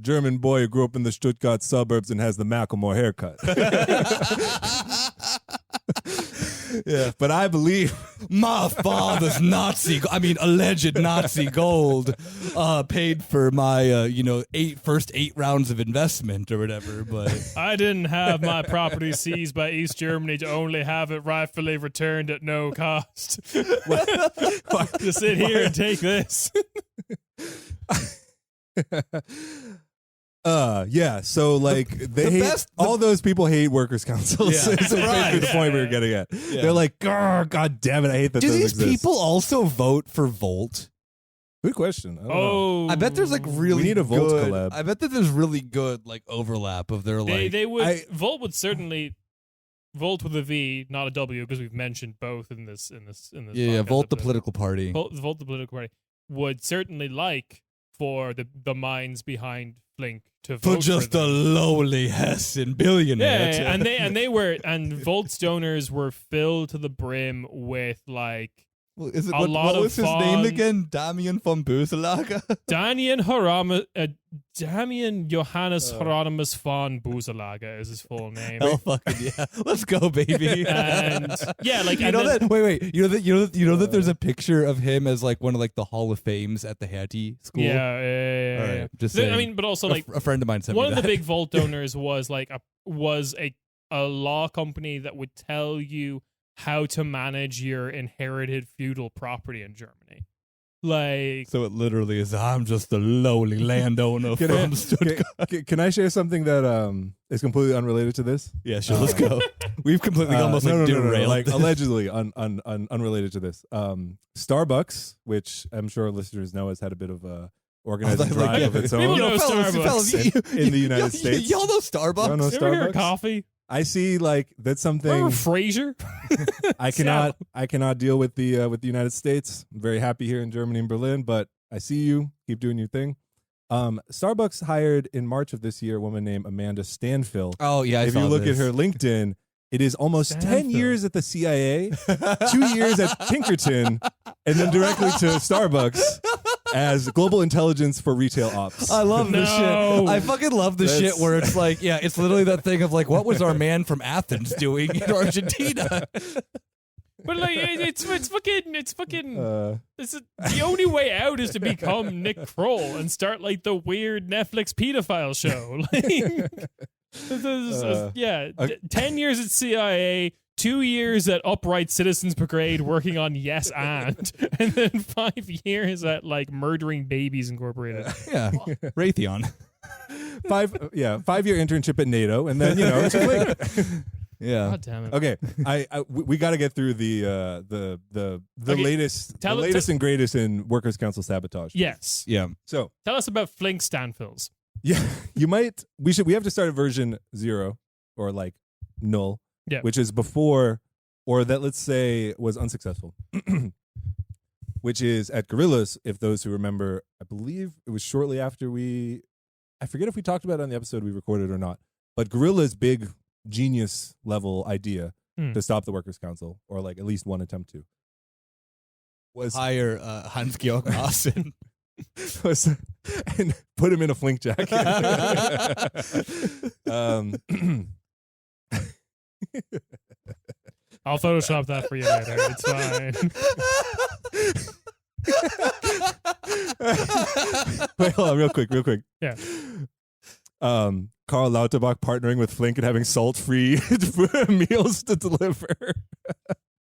Speaker 3: German boy who grew up in the Stuttgart suburbs and has the Macklemore haircut. Yeah, but I believe
Speaker 2: my father's alleged Nazi gold paid for my first 8 rounds of investment or whatever. But
Speaker 4: I didn't have my property seized by East Germany to only have it rightfully returned at no cost. To sit here and take this.
Speaker 3: Yeah, so like all those people hate workers' councils.
Speaker 2: Yeah.
Speaker 3: It's basically the point we were getting at.
Speaker 2: Yeah.
Speaker 3: They're like, God damn it, I hate that
Speaker 2: do
Speaker 3: those
Speaker 2: these
Speaker 3: exist.
Speaker 2: people also vote for Volt?
Speaker 3: Good question. I don't know.
Speaker 4: Oh,
Speaker 2: I bet there's like really
Speaker 3: We need a Volt
Speaker 2: good,
Speaker 3: collab.
Speaker 2: I bet that there's really good like overlap of their like.
Speaker 4: they would Volt would certainly Volt with a V, not a W, because we've mentioned both in this.
Speaker 2: Yeah,
Speaker 4: podcast
Speaker 2: Volt the
Speaker 4: episode.
Speaker 2: political party.
Speaker 4: Volt the political party would certainly like for the minds behind Flink to vote
Speaker 2: For just
Speaker 4: for
Speaker 2: a
Speaker 4: them.
Speaker 2: lowly Hessen billionaire.
Speaker 4: Yeah, and Volt's donors were filled to the brim with like
Speaker 2: Well, is it,
Speaker 4: a
Speaker 2: what
Speaker 4: lot of
Speaker 2: was his name
Speaker 4: fun.
Speaker 2: again? Damian von Böselager?
Speaker 4: Damian Johannes Hieronymus von Buselager is his full name.
Speaker 2: Hell fucking yeah. Let's go, baby.
Speaker 4: And yeah, like
Speaker 2: you
Speaker 4: and
Speaker 2: know
Speaker 4: then-
Speaker 2: that wait, you know that there's a picture of him as like one of like the Hall of Fames at the Hattie school?
Speaker 4: Yeah,
Speaker 2: All
Speaker 4: yeah.
Speaker 2: right, just
Speaker 4: I
Speaker 2: saying.
Speaker 4: mean, but also like
Speaker 2: a friend of mine sent
Speaker 4: one
Speaker 2: me
Speaker 4: of
Speaker 2: that.
Speaker 4: the big Volt donors was like a law company that would tell you how to manage your inherited feudal property in Germany. Like,
Speaker 2: So it literally is, I'm just a lowly landowner from Stuttgart.
Speaker 3: Can I share something that is completely unrelated to this?
Speaker 2: Yeah, sure, let's go. We've completely almost
Speaker 3: no,
Speaker 2: derailed.
Speaker 3: like allegedly unrelated to this. Starbucks, which I'm sure listeners know, has had a bit of a organizing
Speaker 2: Like,
Speaker 3: drive
Speaker 2: yeah.
Speaker 3: of its
Speaker 4: People
Speaker 3: own
Speaker 4: know Starbucks.
Speaker 3: in the United States.
Speaker 2: Y'all know Starbucks?
Speaker 3: Y'all know
Speaker 4: you ever hear of
Speaker 3: Starbucks?
Speaker 4: coffee?
Speaker 3: I see, like that's something
Speaker 4: Remember Frasier?
Speaker 3: I cannot deal with the United States. I'm very happy here in Germany and Berlin, but I see you. Keep doing your thing. Starbucks hired in March of this year a woman named Amanda Stanfill.
Speaker 2: Oh, yeah,
Speaker 3: If you look at her LinkedIn, it is almost 10
Speaker 4: Stanfill.
Speaker 3: years at the CIA, 2 years at Pinkerton, and then directly to Starbucks as global intelligence for retail ops.
Speaker 2: I love this
Speaker 4: No.
Speaker 2: shit. I fucking love the
Speaker 3: That's-
Speaker 2: shit where it's like, yeah, it's literally that thing of like, what was our man from Athens doing in Argentina?
Speaker 4: But like, it's fucking. The only way out is to become Nick Kroll and start like the weird Netflix pedophile show. Like, 10 years at CIA, 2 years at Upright Citizens Brigade working on Yes and then 5 years at like Murdering Babies Incorporated.
Speaker 2: Yeah, Raytheon.
Speaker 3: 5-year internship at NATO, and then it's a Flink.
Speaker 2: Yeah.
Speaker 4: God damn it.
Speaker 3: Okay, we got to get through the
Speaker 4: Okay,
Speaker 3: latest
Speaker 4: tell-
Speaker 3: and greatest in workers' council sabotage.
Speaker 4: Yes.
Speaker 2: Yeah.
Speaker 3: So
Speaker 4: Tell us about Flink Stanfills.
Speaker 3: yeah, we have to start at version 0 or like null,
Speaker 4: Yeah.
Speaker 3: which is before, or that let's say was unsuccessful, which is at Gorillas. If those who remember, I believe it was shortly after I forget if we talked about it on the episode we recorded or not, but Gorillas' big genius level idea to stop the workers' council, or like at least one attempt to, was
Speaker 2: Hire Hans-Georg Maaßen.
Speaker 3: was and put him in a Flink jacket.
Speaker 4: I'll Photoshop that for you later. It's fine.
Speaker 3: Wait, hold on, real quick.
Speaker 4: Yeah.
Speaker 3: Karl Lauterbach partnering with Flink and having salt-free meals to deliver.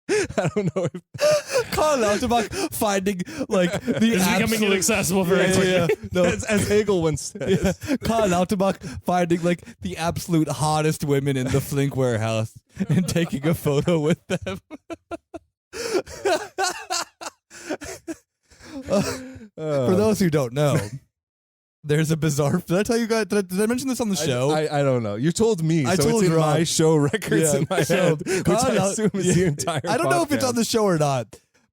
Speaker 3: I don't know if
Speaker 2: Karl Lauterbach finding like the
Speaker 4: It's becoming
Speaker 2: absolute-
Speaker 4: inaccessible for everyone.
Speaker 2: yeah. No,
Speaker 3: as Hegel once said.
Speaker 2: Karl Lauterbach finding like the absolute hottest women in the Flink warehouse and taking a photo with them. For those who don't know, there's a bizarre. Did I tell you guys? Did I mention this on the show?
Speaker 3: I don't know. You told me,
Speaker 2: I
Speaker 3: so
Speaker 2: told
Speaker 3: it's in
Speaker 2: Rob.
Speaker 3: my show records
Speaker 2: Yeah,
Speaker 3: in my
Speaker 2: so
Speaker 3: head, which
Speaker 2: Karl
Speaker 3: I
Speaker 2: Lau-
Speaker 3: assume is the entire
Speaker 2: I don't know if it's on the show or not,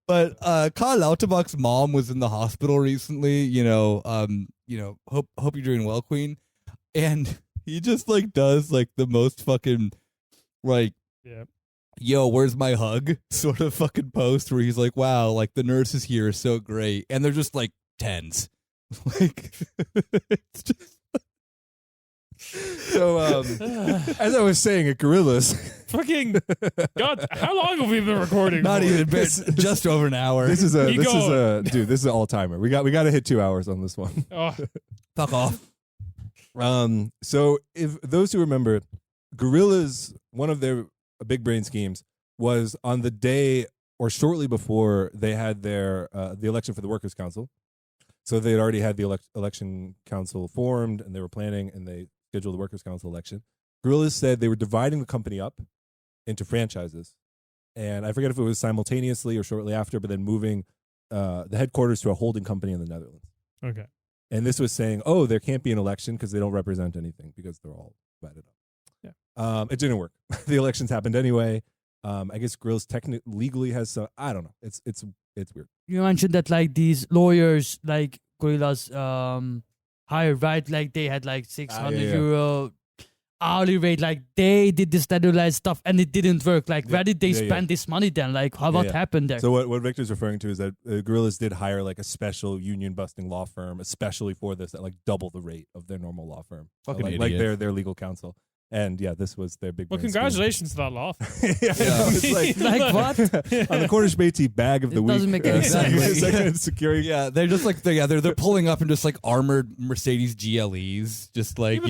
Speaker 2: but Karl Lauterbach's mom was in the hospital recently. Hope you're doing well, Queen. And he just like does like the most fucking like,
Speaker 4: Yeah.
Speaker 2: yo, where's my hug sort of fucking post where he's like, wow, like the nurses here are so great, and they're just like tens. Like it's just
Speaker 3: So, as I was saying, at Gorillas,
Speaker 4: Fucking God, how long have we been recording?
Speaker 2: not
Speaker 4: for?
Speaker 2: even just over an hour.
Speaker 3: this is
Speaker 4: Keep
Speaker 3: a dude. This is an all timer. We got to hit 2 hours on this one.
Speaker 4: Oh,
Speaker 2: Fuck off.
Speaker 3: So if those who remember, Gorillas, one of their big brain schemes was on the day or shortly before they had their the election for the Workers' Council. So they had already had the election council formed, and they were planning, and they scheduled the Workers' Council election. Gorillas said they were dividing the company up into franchises, and I forget if it was simultaneously or shortly after, but then moving the headquarters to a holding company in the Netherlands.
Speaker 4: okay.
Speaker 3: And this was saying, oh, there can't be an election because they don't represent anything because they're all divided up.
Speaker 4: Yeah.
Speaker 3: It didn't work. The elections happened anyway. I guess Gorillas legally has some. I don't know. It's weird.
Speaker 1: You mentioned that like these lawyers, like Gorillas, hired, right? Like they had like 600
Speaker 3: yeah.
Speaker 1: euro hourly rate. Like they did this standardized stuff and it didn't work. Like where did they spend this money then? Like what happened there?
Speaker 3: So what Victor's referring to is that Gorillas did hire like a special union busting law firm, especially for this, at like double the rate of their normal law firm.
Speaker 2: Fucking
Speaker 3: like
Speaker 2: idiot.
Speaker 3: their legal counsel. And yeah, this was their big.
Speaker 4: Well,
Speaker 3: brain scheme.
Speaker 4: congratulations to that law.
Speaker 3: Yeah, it's like,
Speaker 1: Like what?
Speaker 3: on the corner Späti bag of the
Speaker 1: It
Speaker 3: week.
Speaker 1: doesn't make any sense.
Speaker 3: Second security.
Speaker 2: Yeah, they're just like they're pulling up in just like armored Mercedes GLEs, just like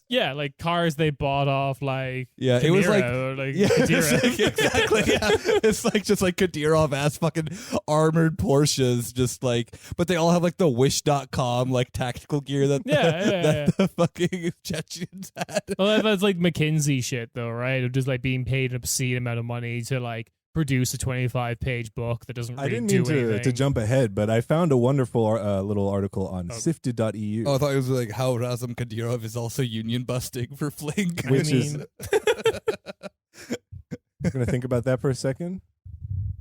Speaker 4: Yeah, like cars they bought off like
Speaker 2: Yeah, it was like-
Speaker 4: Kadyrov or, like
Speaker 2: yeah,
Speaker 4: Kadyrov.
Speaker 2: exactly. Yeah, it's like just like Kadyrov ass fucking armored Porsches, just like, but they all have like the Wish.com like tactical gear that
Speaker 4: Yeah.
Speaker 2: the fucking Chechens had.
Speaker 4: Well, that's like McKinsey shit, though, right? Of just like being paid an obscene amount of money to like produce a 25-page book that doesn't really
Speaker 3: I didn't
Speaker 4: do
Speaker 3: mean
Speaker 4: anything.
Speaker 3: to jump ahead, but I found a wonderful little article on sifted.eu.
Speaker 2: Oh, I thought it was like how Razum Kadyrov is also union busting for Flink.
Speaker 3: Which is I'm gonna think about that for a second.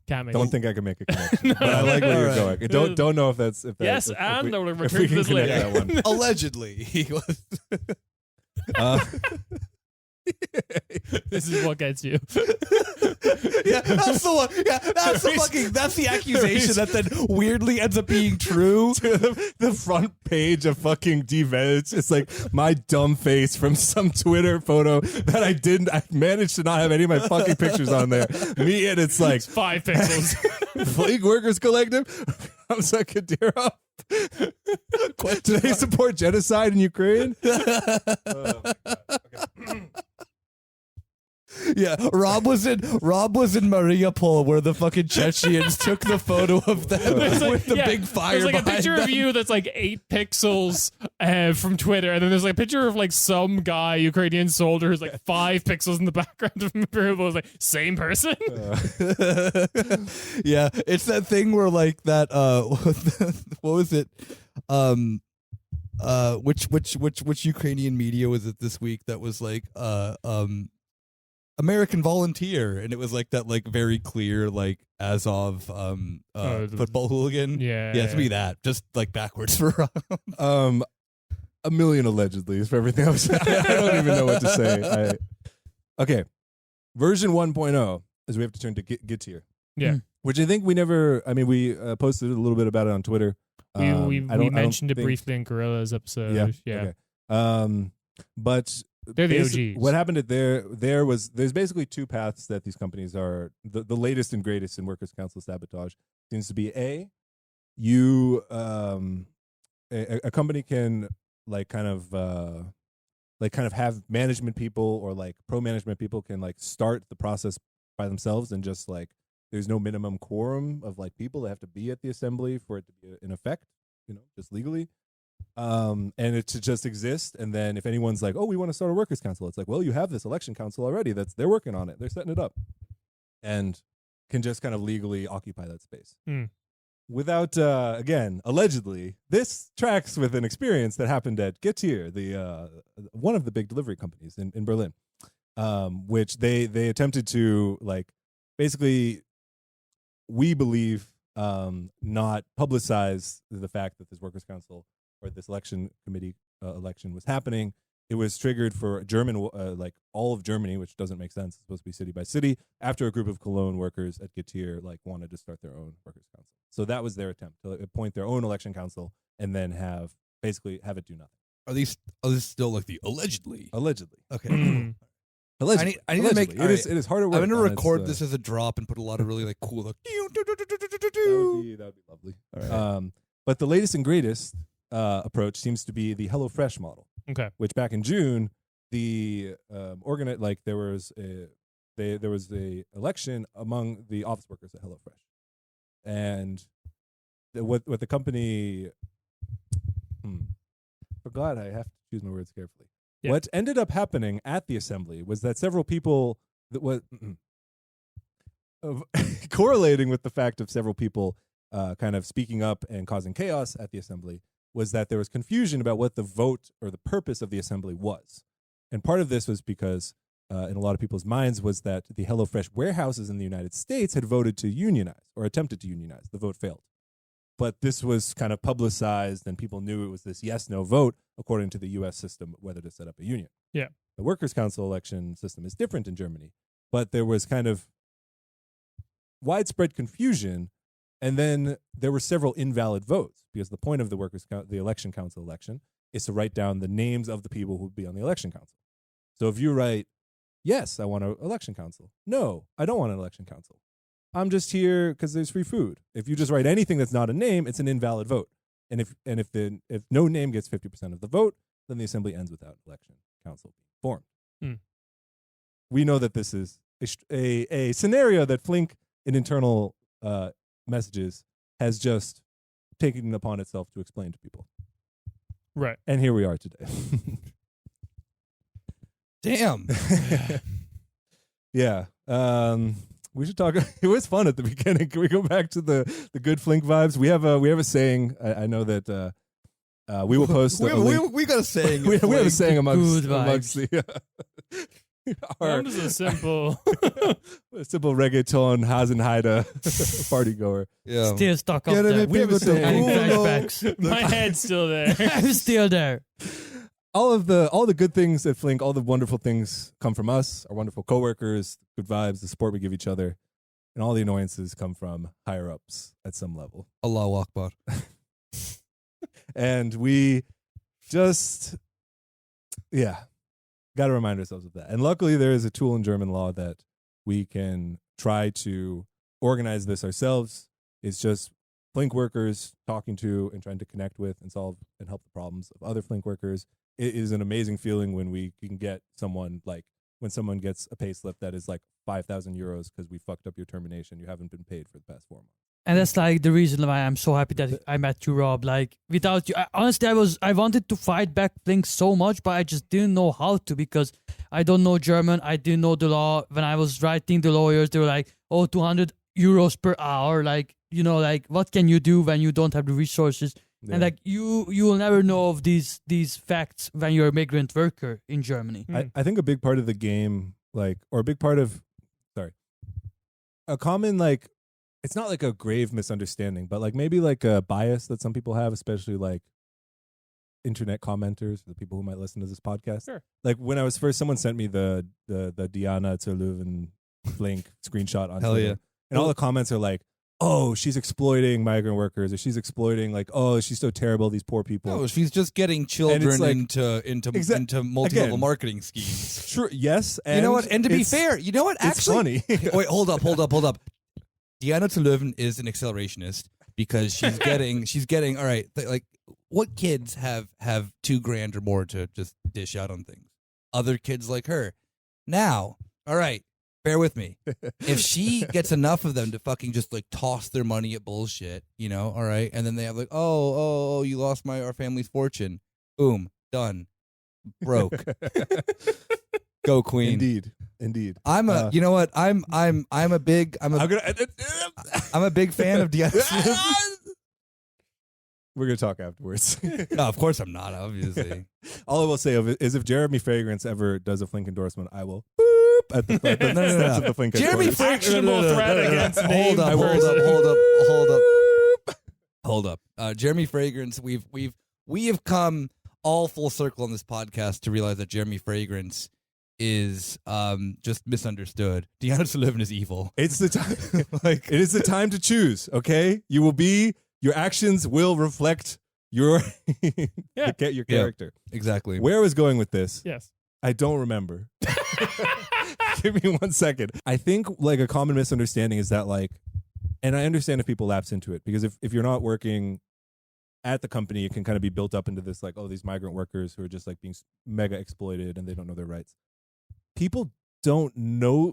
Speaker 4: Can't make
Speaker 3: Don't
Speaker 4: it.
Speaker 3: think I can make a connection, but I like where you're
Speaker 2: Alright.
Speaker 3: going. Don't know if that's if that,
Speaker 4: Yes,
Speaker 3: if
Speaker 4: and
Speaker 3: we,
Speaker 4: we'll
Speaker 3: if
Speaker 4: return
Speaker 3: we
Speaker 4: to
Speaker 3: can
Speaker 4: this
Speaker 3: connect
Speaker 4: later.
Speaker 3: that one.
Speaker 2: Allegedly, he was.
Speaker 4: This is what gets you.
Speaker 2: Yeah, that's the one. Yeah, that's the fucking. That's the accusation that then weirdly ends up being true.
Speaker 3: The front page of fucking D-Veg. It's like my dumb face from some Twitter photo that I managed to not have any of my fucking pictures on there. Me, and it's like
Speaker 4: 5 pixels.
Speaker 3: Flink Workers Collective. Ramzan Kadyrov. Do they support genocide in Ukraine? Oh my God. Okay.
Speaker 2: Yeah, Rob was in Mariupol where the fucking Chechens took the photo of them with the big fire.
Speaker 4: There's like a
Speaker 2: behind
Speaker 4: picture
Speaker 2: them.
Speaker 4: of you that's like 8 pixels from Twitter, and then there's like a picture of like some guy, Ukrainian soldier, who's like 5 pixels in the background of Mariupol. It's like same person.
Speaker 2: Yeah, it's that thing where like that. What was it? Which Ukrainian media was it this week that was like American Volunteer, and it was like that like very clear like Azov football hooligan.
Speaker 4: Yeah.
Speaker 2: Yeah, it's me that just like backwards for Rob.
Speaker 3: A million allegedly for everything I was saying. I don't even know what to say. Okay. Version 1.0 is we have to turn to Git tier.
Speaker 4: Yeah.
Speaker 3: Which I think we never, I mean, we posted a little bit about it on Twitter.
Speaker 4: We
Speaker 3: I don't
Speaker 4: mentioned it
Speaker 3: think-
Speaker 4: briefly in Gorilla's episode. Yeah.
Speaker 3: Okay. But
Speaker 4: They're the
Speaker 3: basi-
Speaker 4: OGs.
Speaker 3: what happened at there's basically two paths that these companies are the latest and greatest in workers' council sabotage seems to be a company can kind of have management people or like pro management people can like start the process by themselves and just like There's no minimum quorum of like people that have to be at the assembly for it to be in effect, just legally. And it to just exist. And then if anyone's like, oh, we want to start a workers' council, it's like, well, you have this election council already. They're working on it. They're setting it up, and can just kind of legally occupy that space. Without, again, allegedly, this tracks with an experience that happened at Getir, the one of the big delivery companies in Berlin, which they attempted to, like, basically, we believe, not publicize the fact that this workers' council or this election committee election was happening. It was triggered for German, like all of Germany, which doesn't make sense. It's supposed to be city by city, after a group of Cologne workers at Getir wanted to start their own workers' council. So that was their attempt to appoint their own election council and then have it do nothing.
Speaker 2: Are these still like the allegedly?
Speaker 3: Allegedly.
Speaker 2: Okay.
Speaker 3: Allegedly.
Speaker 2: I need to make.
Speaker 3: It is harder work.
Speaker 2: I'm going to
Speaker 3: and
Speaker 2: record
Speaker 3: it's,
Speaker 2: this as a drop and put a lot of really like cool like.
Speaker 3: that would be lovely.
Speaker 2: All right.
Speaker 3: But the latest and greatest approach seems to be the HelloFresh model.
Speaker 4: Okay.
Speaker 3: Which back in June, the there was a election among the office workers at HelloFresh, and what the company forgot. I have to choose my words carefully.
Speaker 4: Yeah.
Speaker 3: What ended up happening at the assembly was that several people that was correlating with the fact of several people kind of speaking up and causing chaos at the assembly was that there was confusion about what the vote or the purpose of the assembly was. And part of this was because in a lot of people's minds was that the HelloFresh warehouses in the United States had voted to unionize or attempted to unionize. The vote failed. But this was kind of publicized and people knew it was this yes-no vote according to the U.S. system whether to set up a union.
Speaker 4: Yeah.
Speaker 3: The workers' council election system is different in Germany, but there was kind of widespread confusion. And then there were several invalid votes because the point of the election council election is to write down the names of the people who would be on the election council. So if you write, yes, I want an election council. No, I don't want an election council. I'm just here because there's free food. If you just write anything that's not a name, it's an invalid vote. And if no name gets 50% of the vote, then the assembly ends without election council being formed. We know that this is a scenario that Flink in internal messages has just taken it upon itself to explain to people.
Speaker 4: Right.
Speaker 3: And here we are today.
Speaker 2: Damn.
Speaker 3: Yeah. We should talk. It was fun at the beginning. Can we go back to the good Flink vibes? We have a saying. I know that we will post.
Speaker 2: We got a saying.
Speaker 3: we have a saying amongst
Speaker 1: Good
Speaker 3: the
Speaker 4: I'm just a simple
Speaker 3: reggaeton Hasenheide party goer.
Speaker 2: Yeah.
Speaker 1: Still stuck up
Speaker 2: Get
Speaker 1: there.
Speaker 2: it,
Speaker 3: We have a
Speaker 2: people,
Speaker 3: saying.
Speaker 1: Flashbacks.
Speaker 4: my head's still there.
Speaker 1: I'm still there.
Speaker 3: All the good things at Flink, all the wonderful things come from us, our wonderful coworkers, good vibes, the support we give each other, and all the annoyances come from higher ups at some level.
Speaker 2: Allahu Akbar.
Speaker 3: And we just, got to remind ourselves of that. And luckily, there is a tool in German law that we can try to organize this ourselves. It's just Flink workers talking to and trying to connect with and solve and help the problems of other Flink workers. It is an amazing feeling when we can get someone, like when someone gets a pay slip that is like 5,000 euros because we fucked up your termination. You haven't been paid for the past 4 months.
Speaker 1: And that's like the reason why I'm so happy that I met you, Rob. Like without you, honestly, I wanted to fight back Flink so much, but I just didn't know how to because I don't know German. I didn't know the law. When I was writing the lawyers, they were like, "Oh, 200 euros per hour." Like, like what can you do when you don't have the resources?
Speaker 3: Yeah.
Speaker 1: And like you will never know of these facts when you're a migrant worker in Germany.
Speaker 3: I think a big part of the game, a common it's not like a grave misunderstanding, but like maybe like a bias that some people have, especially like internet commenters, the people who might listen to this podcast.
Speaker 4: Sure.
Speaker 3: Like when I was first, someone sent me the Diana to Leuven Flink screenshot on
Speaker 2: Hell
Speaker 3: Twitter.
Speaker 2: yeah.
Speaker 3: And all the comments are like, oh, she's exploiting migrant workers, or she's exploiting oh, she's so terrible, these poor people.
Speaker 2: No, she's just getting children
Speaker 3: like-
Speaker 2: into multi-level
Speaker 3: again,
Speaker 2: marketing schemes.
Speaker 3: Sure, yes.
Speaker 2: You know what? And to be
Speaker 3: it's-
Speaker 2: fair, you know what?
Speaker 3: it's
Speaker 2: Actually,
Speaker 3: funny.
Speaker 2: wait, hold up. Diana to Leuven is an accelerationist because she's getting all right. Like, what kids have $2,000 or more to just dish out on things? Other kids like her. Now, all right, bear with me. If she gets enough of them to fucking just like toss their money at bullshit, you know, all right, and then they have like, oh, you lost our family's fortune. Boom, done, broke. Go Queen.
Speaker 3: Indeed.
Speaker 2: I'm a, you know what? I'm a big fan of Deanna.
Speaker 3: We're gonna talk afterwards.
Speaker 2: No, of course I'm not. Obviously.
Speaker 3: All I will say of it is if Jeremy Fragrance ever does a Flink endorsement, I will boop at the steps of the Flink
Speaker 2: Jeremy
Speaker 3: headquarters.
Speaker 4: Actionable threat against
Speaker 2: Hold
Speaker 4: named
Speaker 2: up.
Speaker 4: person.
Speaker 2: Hold up. Jeremy Fragrance, we have come all full circle on this podcast to realize that Jeremy Fragrance is just misunderstood. Deanna Sullivan is evil.
Speaker 3: It's the time. It is the time to choose. Okay, your actions will reflect your your character.
Speaker 2: Exactly.
Speaker 3: Where I was going with this,
Speaker 4: Yes.
Speaker 3: I don't remember. Give me 1 second. I think like a common misunderstanding is that like, and I understand if people lapse into it because if you're not working at the company, it can kind of be built up into this like, oh, these migrant workers who are just like being mega exploited and they don't know their rights. People know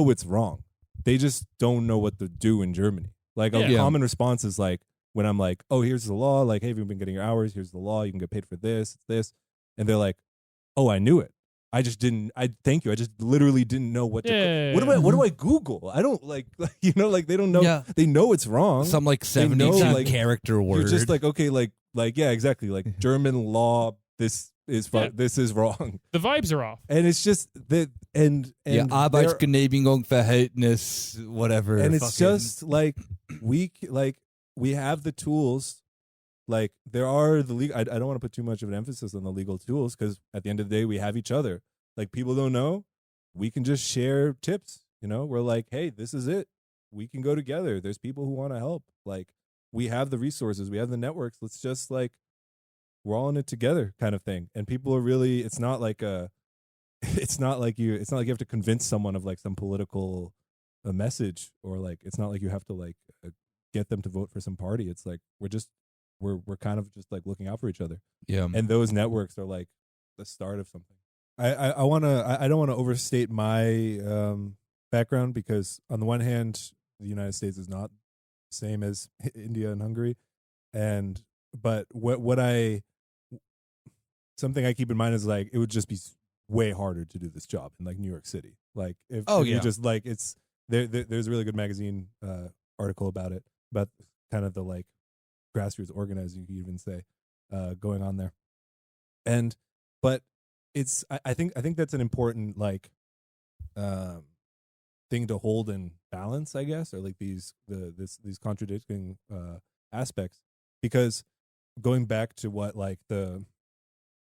Speaker 3: it's wrong. They just don't know what to do in Germany. Like a common response is like, when I'm like, oh, here's the law. Like, hey, have you been getting your hours? Here's the law. You can get paid for this. It's this. And they're like, oh, I knew it. I just didn't. Thank you. I just literally didn't know what to. What do I Google? I don't like they don't know.
Speaker 2: Yeah.
Speaker 3: They know it's wrong.
Speaker 2: Some like 70s
Speaker 3: like,
Speaker 2: character word.
Speaker 3: You're just like, okay, like yeah, exactly. Like German law. This is this is wrong.
Speaker 4: The vibes are off.
Speaker 3: And it's just that
Speaker 2: Arbeitsgenehmigung Verhältnis, whatever.
Speaker 3: And it's just like we have the tools. Like there are the legal. I don't want to put too much of an emphasis on the legal tools because at the end of the day, we have each other. Like people don't know, we can just share tips. You know, we're like, hey, this is it. We can go together. There's people who want to help. Like we have the resources, we have the networks. Let's just like we're all in it together, kind of thing. And people are really. It's not like you have to convince someone of like some political message or like it's not like you have to like get them to vote for some party. It's like we're kind of just like looking out for each other.
Speaker 2: Yeah.
Speaker 3: And those networks are like the start of something. I don't want to overstate my background because on the one hand, the United States is not the same as India and Hungary. But something I keep in mind is like, it would just be way harder to do this job in like New York City. Like if you just like, it's there's a really good magazine article about it, about kind of the like grassroots organizing, you could even say, going on there. But it's I think that's an important like thing to hold in balance, I guess, or like these contradicting aspects, because going back to what like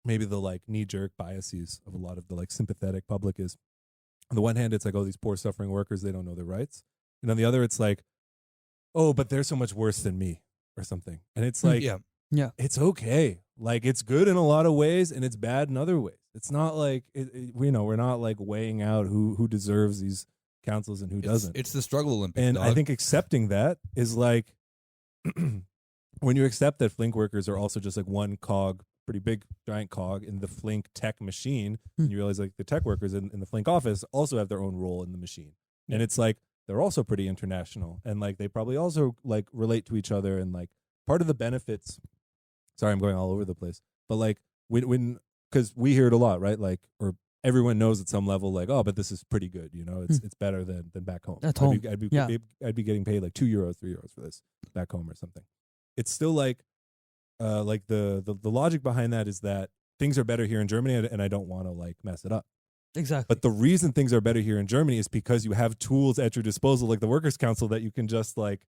Speaker 3: maybe the like knee-jerk biases of a lot of the like sympathetic public is, on the one hand it's like, oh, these poor suffering workers, they don't know their rights, and on the other it's like, oh, but they're so much worse than me or something. And it's like,
Speaker 2: yeah,
Speaker 3: it's okay. Like it's good in a lot of ways and it's bad in other ways. It's not like we're not like weighing out who deserves these councils and who doesn't.
Speaker 2: It's the struggle Olympics.
Speaker 3: And
Speaker 2: dog.
Speaker 3: I think accepting that is like when you accept that Flink workers are also just like one cog, pretty big giant cog in the Flink tech machine, and you realize like the tech workers in the Flink office also have their own role in the machine. And it's like they're also pretty international, and like they probably also like relate to each other, and like part of the benefits. Sorry, I'm going all over the place, but like when because we hear it a lot, right? Like, or everyone knows at some level, like, oh, but this is pretty good, you know, it's better than back home.
Speaker 1: At home,
Speaker 3: I'd be getting paid like €2, €3 for this back home or something. It's still like the logic behind that is that things are better here in Germany, and I don't want to like mess it up.
Speaker 1: Exactly.
Speaker 3: But the reason things are better here in Germany is because you have tools at your disposal, like the Workers' Council, that you can just like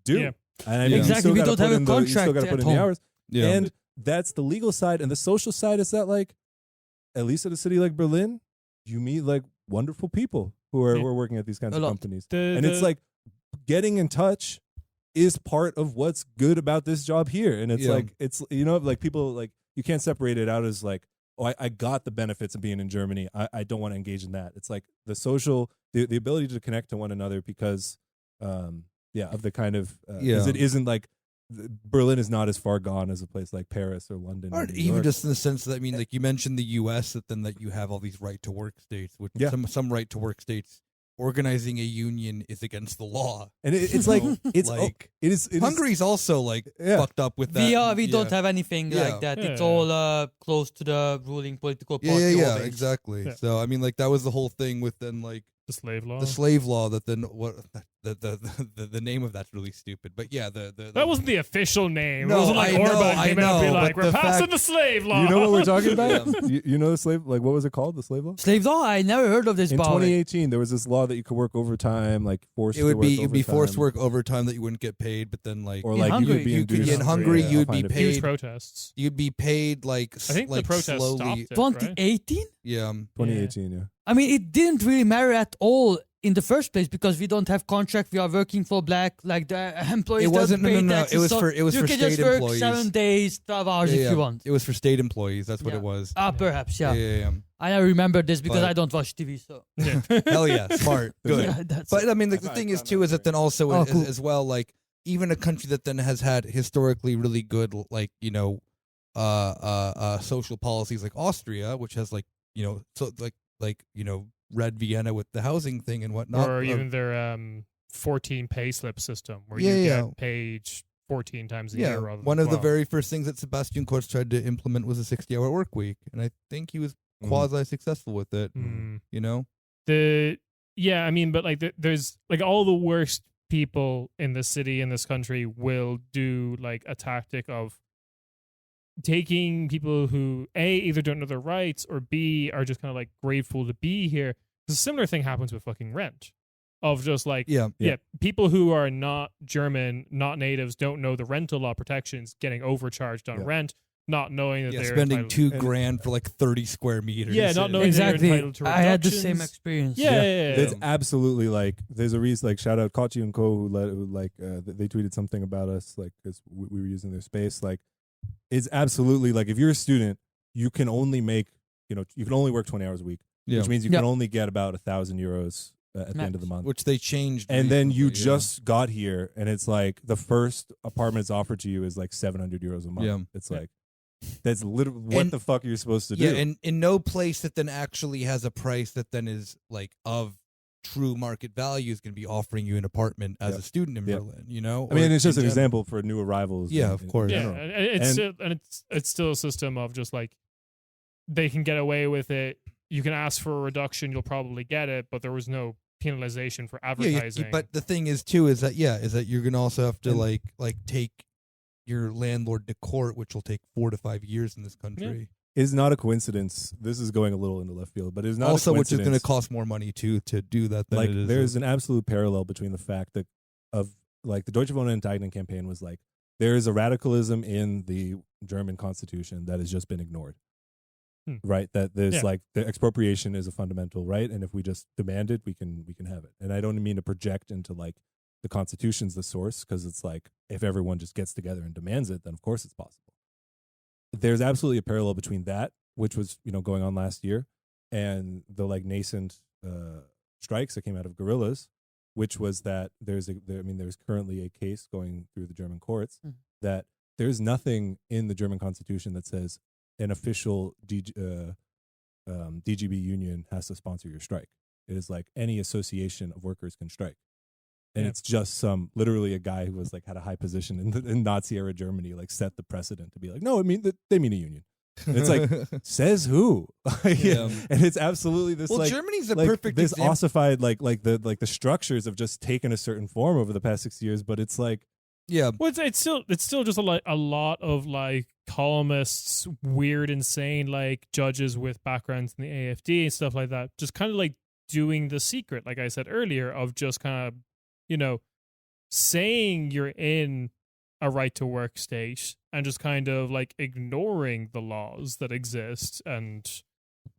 Speaker 3: do.
Speaker 4: Yeah.
Speaker 3: And I mean,
Speaker 1: Exactly. We don't have a contract.
Speaker 3: You still got to put
Speaker 1: at
Speaker 3: in
Speaker 1: home.
Speaker 3: the hours.
Speaker 2: Yeah.
Speaker 3: And that's the legal side. And the social side is that, like, at least at a city like Berlin, you meet like wonderful people who are working at these kinds of companies. It's like getting in touch is part of what's good about this job here. And it's like, it's, you know, like people, like, you can't separate it out as like, oh, I got the benefits of being in Germany. I don't want to engage in that. It's like the social, the ability to connect to one another because, of the kind of, because it isn't like, Berlin is not as far gone as a place like Paris or London.
Speaker 2: Or even just in the sense that, I mean, like you mentioned the U.S., that you have all these right to work states, which some right to work states organizing a union is against the law.
Speaker 3: And it's like it's
Speaker 2: like
Speaker 3: it is
Speaker 2: Hungary's also like fucked up with that.
Speaker 1: We don't have anything like that. It's all close to the ruling political party.
Speaker 2: Yeah,
Speaker 1: always.
Speaker 2: exactly.
Speaker 4: Yeah.
Speaker 2: So I mean, like that was the whole thing with then like
Speaker 4: The slave law.
Speaker 2: the slave law. That then what the name of that's really stupid. But yeah, the
Speaker 4: That wasn't the official name.
Speaker 2: No,
Speaker 4: it wasn't like
Speaker 2: I know,
Speaker 4: Orban
Speaker 2: I
Speaker 4: came out and be
Speaker 2: know,
Speaker 4: like,
Speaker 2: but
Speaker 4: we're
Speaker 2: the
Speaker 4: passing
Speaker 2: fact-
Speaker 4: the slave law.
Speaker 3: You know what we're talking about?
Speaker 2: Yeah.
Speaker 3: You know the slave, like what was it called? The slave law?
Speaker 1: Slave law? I never heard of this.
Speaker 3: In
Speaker 1: Bowie.
Speaker 3: 2018, there was this law that you could work overtime, like forced.
Speaker 2: it would
Speaker 3: to
Speaker 2: be
Speaker 3: work
Speaker 2: you'd be forced to
Speaker 3: overtime,
Speaker 2: work overtime that you wouldn't get paid, but then like
Speaker 3: or
Speaker 1: In
Speaker 3: like you
Speaker 1: Hungary,
Speaker 3: could be
Speaker 1: you could-
Speaker 3: induced.
Speaker 2: in Hungary,
Speaker 3: I'll
Speaker 2: you'd
Speaker 3: find
Speaker 2: be
Speaker 3: it.
Speaker 2: paid-
Speaker 4: Huge protests.
Speaker 2: you'd be paid like
Speaker 4: I think
Speaker 2: like
Speaker 4: the protests
Speaker 2: slowly.
Speaker 4: stopped it, right?
Speaker 1: 2018?
Speaker 2: Yeah,
Speaker 3: 2018, yeah.
Speaker 1: I mean, it didn't really matter at all in the first place because we don't have contract. We are working for black, like the employees.
Speaker 2: It wasn't.
Speaker 1: don't
Speaker 2: No,
Speaker 1: pay
Speaker 2: no, no.
Speaker 1: taxes,
Speaker 2: It was
Speaker 1: so
Speaker 2: for
Speaker 1: you can
Speaker 2: state
Speaker 1: just work
Speaker 2: employees.
Speaker 1: 7 days, 12 hours if you want.
Speaker 2: It was for state employees. That's what
Speaker 1: Yeah.
Speaker 2: it was.
Speaker 1: Perhaps,
Speaker 2: Yeah,
Speaker 1: yeah.
Speaker 2: yeah,
Speaker 1: I remember this because
Speaker 2: But-
Speaker 1: I don't watch TV. So
Speaker 4: Yeah.
Speaker 2: yeah. Hell yeah, smart, good.
Speaker 1: Yeah, that's
Speaker 2: But I mean, like,
Speaker 3: I
Speaker 2: the thing
Speaker 3: found
Speaker 2: is
Speaker 3: that
Speaker 2: too is that then also
Speaker 1: Oh,
Speaker 2: as,
Speaker 1: cool.
Speaker 2: as well, like even a country that then has had historically really good, like social policies, like Austria, which has like so like Red Vienna with the housing thing and whatnot,
Speaker 4: Or even their 14 pay slip system where
Speaker 2: Yeah,
Speaker 4: you
Speaker 2: yeah.
Speaker 4: get paid 14 times a
Speaker 2: yeah.
Speaker 4: year rather than
Speaker 2: One of the
Speaker 4: 12.
Speaker 2: very first things that Sebastian Kurz tried to implement was a 60-hour work week, and I think he was quasi successful with it.
Speaker 4: Mm.
Speaker 2: You know,
Speaker 4: I mean, but like there's like all the worst people in the city in this country will do like a tactic of taking people who A, either don't know their rights, or B, are just kind of like grateful to be here. A similar thing happens with fucking rent. Of just like
Speaker 2: yeah.
Speaker 4: people who are not German, not natives, don't know the rental law protections, getting overcharged on
Speaker 3: Yeah.
Speaker 4: rent, not knowing that
Speaker 2: Yeah,
Speaker 4: they're
Speaker 2: spending
Speaker 4: entitled-
Speaker 2: $2,000 for like 30 square meters.
Speaker 4: Yeah, not knowing
Speaker 1: exactly.
Speaker 4: they're entitled to
Speaker 1: I had the same
Speaker 4: reductions.
Speaker 1: experience.
Speaker 4: Yeah.
Speaker 3: It's absolutely like there's a reason. Like shout out Kochi and Co. They tweeted something about us like because we were using their space. Like it's absolutely like if you're a student, you can only make you can only work 20 hours a week,
Speaker 2: Yeah.
Speaker 3: which means you
Speaker 1: Yeah.
Speaker 3: can only get about €1,000 at the end of the month.
Speaker 2: Which they changed.
Speaker 3: And then you
Speaker 2: recently, yeah.
Speaker 3: just got here, and it's like the first apartment it's offered to you is like €700 a month.
Speaker 2: Yeah.
Speaker 3: It's like that's literally what
Speaker 2: And-
Speaker 3: the fuck are you supposed to do?
Speaker 2: Yeah, and in no place that then actually has a price that then is like of true market value is going to be offering you an apartment as
Speaker 3: Yeah.
Speaker 2: a student in
Speaker 3: Yeah.
Speaker 2: Berlin. You know,
Speaker 3: I mean,
Speaker 2: Or
Speaker 3: it's just
Speaker 2: in
Speaker 3: an
Speaker 2: general.
Speaker 3: example for new arrivals.
Speaker 2: Yeah, of course.
Speaker 4: Yeah,
Speaker 3: general.
Speaker 4: and it's
Speaker 3: And-
Speaker 4: still, and it's still a system of just like they can get away with it. You can ask for a reduction, you'll probably get it, but there was no penalization for
Speaker 2: Yeah,
Speaker 4: advertising.
Speaker 2: but the thing is too is that you're going to also have to
Speaker 3: And-
Speaker 2: like take your landlord to court, which will take 4 to 5 years in this country.
Speaker 3: It's not a coincidence. This is going a little into left field, but it's not
Speaker 2: Also,
Speaker 3: a
Speaker 2: which is going to
Speaker 3: coincidence.
Speaker 2: cost more money too to do that. Than
Speaker 3: Like
Speaker 2: it is
Speaker 3: there's an absolute parallel between the fact that of like the Deutsche Wohnen Enteignen campaign was like there is a radicalism in the German constitution that has just been ignored. Right, that there's
Speaker 4: Yeah.
Speaker 3: like the expropriation is a fundamental right, and if we just demand it, we can have it. And I don't mean to project into like the constitution's the source, because it's like if everyone just gets together and demands it, then of course it's possible. There's absolutely a parallel between that, which was going on last year, and the like nascent strikes that came out of guerrillas, which was that there's currently a case going through the German courts that there's nothing in the German constitution that says an official DGB union has to sponsor your strike. It is like any association of workers can strike. And it's just literally a guy who was like had a high position in Nazi era Germany, like set the precedent to be like, no, they mean a union. And it's like, says who?
Speaker 2: Yeah.
Speaker 3: And it's absolutely this
Speaker 2: well,
Speaker 3: like,
Speaker 2: Germany's a
Speaker 3: like
Speaker 2: perfect
Speaker 3: this
Speaker 2: example.
Speaker 3: ossified like the structures have just taken a certain form over the past 6 years, but it's like
Speaker 2: Yeah,
Speaker 4: well, it's still just a lot of like columnists, weird, insane like judges with backgrounds in the AfD and stuff like that, just kind of like doing the secret, like I said earlier, of just kind of saying you're in a right to work state and just kind of like ignoring the laws that exist. And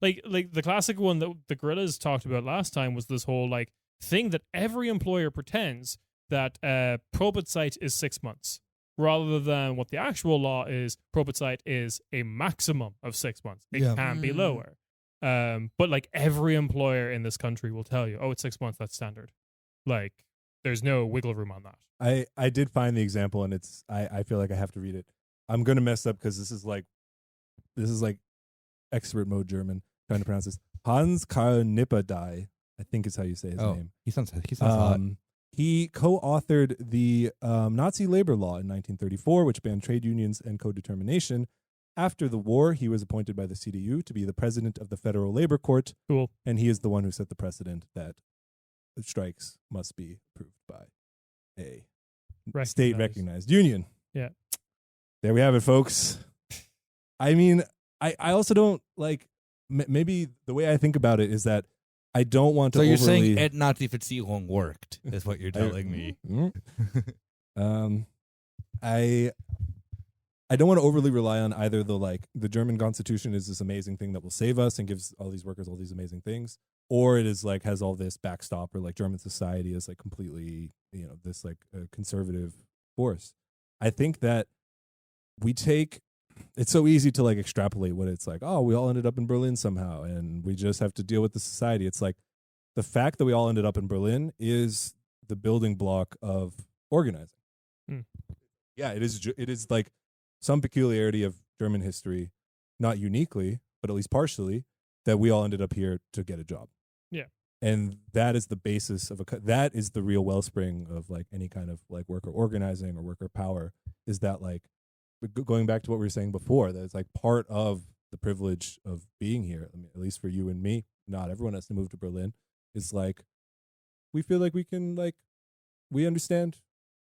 Speaker 4: like the classic one that the guerrillas talked about last time was this whole like thing that every employer pretends that Probezeit is 6 months, rather than what the actual law is. Probezeit is a maximum of 6 months. It
Speaker 2: Yeah.
Speaker 4: can be lower. But like every employer in this country will tell you, oh, it's 6 months, that's standard. Like there's no wiggle room on that.
Speaker 3: I did find the example, and it's I feel like I have to read it. I'm gonna mess up because this is like expert mode German trying to pronounce this. Hans Karl Nipperdey, I think is how you say his name.
Speaker 2: He sounds hot.
Speaker 3: He co-authored the Nazi labor law in 1934, which banned trade unions and co-determination. After the war, he was appointed by the CDU to be the president of the Federal Labor Court.
Speaker 4: Cool.
Speaker 3: And he is the one who set the precedent that strikes must be approved by a state-recognized union.
Speaker 4: Yeah.
Speaker 3: There we have it, folks. I mean, I also don't, like, maybe the way I think about it is that I don't want to
Speaker 2: So you're
Speaker 3: overly...
Speaker 2: saying et Nazi-Verziehung worked, is what you're telling me.
Speaker 3: I don't want to overly rely on either the German Constitution is this amazing thing that will save us and gives all these workers all these amazing things, or it is like has all this backstop, or like German society is like completely, you know, this like conservative force. I think that it's so easy to like extrapolate what it's like. Oh, we all ended up in Berlin somehow, and we just have to deal with the society. It's like the fact that we all ended up in Berlin is the building block of organizing. Yeah, it is. It is like some peculiarity of German history, not uniquely, but at least partially, that we all ended up here to get a job.
Speaker 4: Yeah.
Speaker 3: And that is the basis of that is the real wellspring of like any kind of like worker organizing or worker power, is that like going back to what we were saying before, that it's like part of the privilege of being here. I mean, at least for you and me, not everyone has to move to Berlin, is like we feel like we can like we understand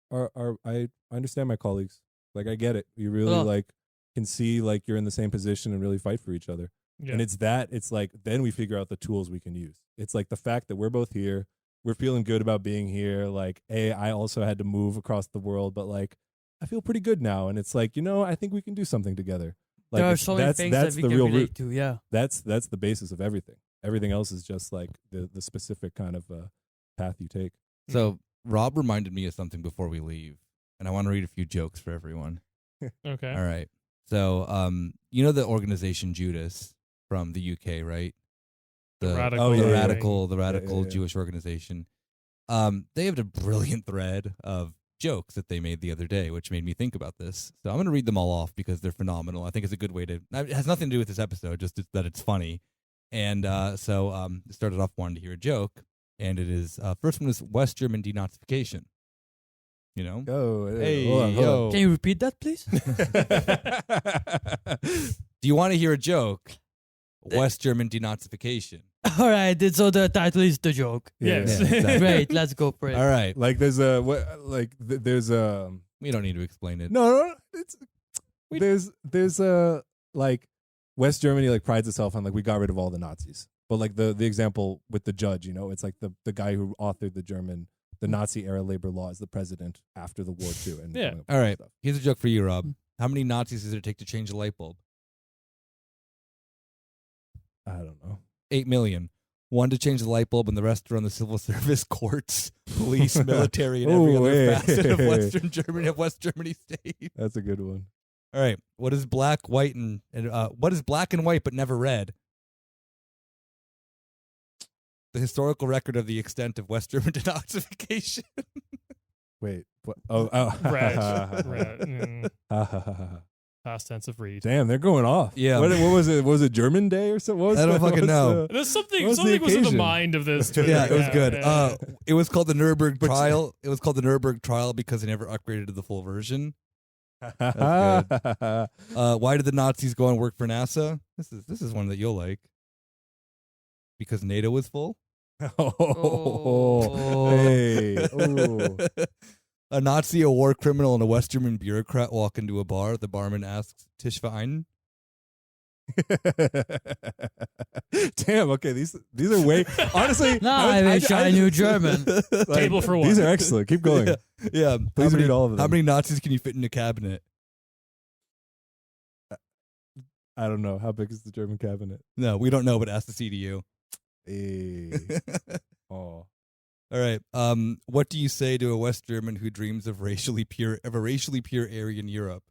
Speaker 3: I understand my colleagues. Like, I get it. You really like can see like you're in the same position and really fight for each other. Yeah. And it's like then we figure out the tools we can use. It's like the fact that we're both here, we're feeling good about being here. Like, I also had to move across the world, but like I feel pretty good now. And it's like, you know, I think we can do something together. Like,
Speaker 1: there are so many things that we can relate to. Yeah,
Speaker 3: that's the basis of everything. Everything else is just like the specific kind of path you take.
Speaker 2: So Rob reminded me of something before we leave, and I want to read a few jokes for everyone.
Speaker 4: Okay.
Speaker 2: All right. So, you know the organization Judas from the UK, right? The radical Jewish organization. They have a brilliant thread of jokes that they made the other day, which made me think about this. So I'm going to read them all off because they're phenomenal. I think it's a good way to. It has nothing to do with this episode, just that it's funny. And so started off wanting to hear a joke, and it is first one is West German denazification. You know?
Speaker 3: Hold on.
Speaker 1: Can you repeat that, please?
Speaker 2: Do you want to hear a joke? West German denazification.
Speaker 1: All right, so the title is the joke.
Speaker 4: Yes.
Speaker 2: Yeah, exactly.
Speaker 1: Great, let's go for it.
Speaker 2: All right.
Speaker 3: Like there's a
Speaker 2: We don't need to explain it.
Speaker 3: no. There's a like West Germany like prides itself on like we got rid of all the Nazis. But like the example with the judge, you know, it's like the guy who authored the Nazi era labor law is the president after the war too. And
Speaker 4: yeah.
Speaker 2: All right. Here's a joke for you, Rob. How many Nazis does it take to change a light bulb?
Speaker 3: I don't know.
Speaker 2: 8 million. One to change the light bulb, and the rest are on the civil service, courts, police, military, and every other facet of West Germany state.
Speaker 3: That's a good one.
Speaker 2: All right. What is black, white, and what is black and white but never red? The historical record of the extent of West German denazification.
Speaker 3: Wait. What?
Speaker 4: Red. Past tense of read.
Speaker 3: Damn, they're going off.
Speaker 2: Yeah.
Speaker 3: What was it? Was it German Day or something?
Speaker 2: I don't fucking know.
Speaker 4: There's something was in the mind of this.
Speaker 2: Yeah, it was good. It was called the Nuremberg trial. It was called the Nuremberg trial because they never upgraded to the full version. That's good. Why did the Nazis go and work for NASA? This is one that you'll like. Because NATO was full.
Speaker 3: Hey. Ooh.
Speaker 2: A Nazi, a war criminal, and a West German bureaucrat walk into a bar. The barman asks, "Tisch für einen?"
Speaker 3: Damn. Okay, these are way. Honestly,
Speaker 1: No, I wish I knew German.
Speaker 3: Like,
Speaker 4: Table for one.
Speaker 3: These are excellent. Keep going.
Speaker 2: Yeah.
Speaker 3: Please read all of them.
Speaker 2: How many Nazis can you fit in a cabinet?
Speaker 3: I don't know. How big is the German cabinet?
Speaker 2: No, we don't know, but ask the CDU.
Speaker 3: Hey. Oh.
Speaker 2: All right. What do you say to a West German who dreams of a racially pure Aryan Europe?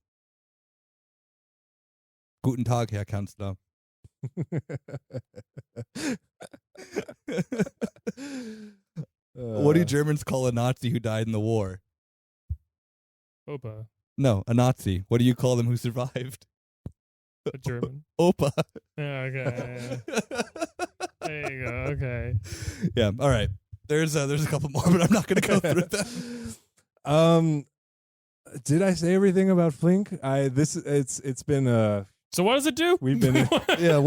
Speaker 2: Guten Tag, Herr Kanzler. What do Germans call a Nazi who died in the war?
Speaker 4: Opa.
Speaker 2: No, a Nazi. What do you call them who survived?
Speaker 4: A German.
Speaker 2: Opa.
Speaker 4: Yeah, okay. There you go. Okay.
Speaker 2: Yeah. All right. There's a couple more, but I'm not going to go through them.
Speaker 3: Did I say everything about Flink? It's been
Speaker 4: So what does it do?
Speaker 3: we've been
Speaker 2: Yeah.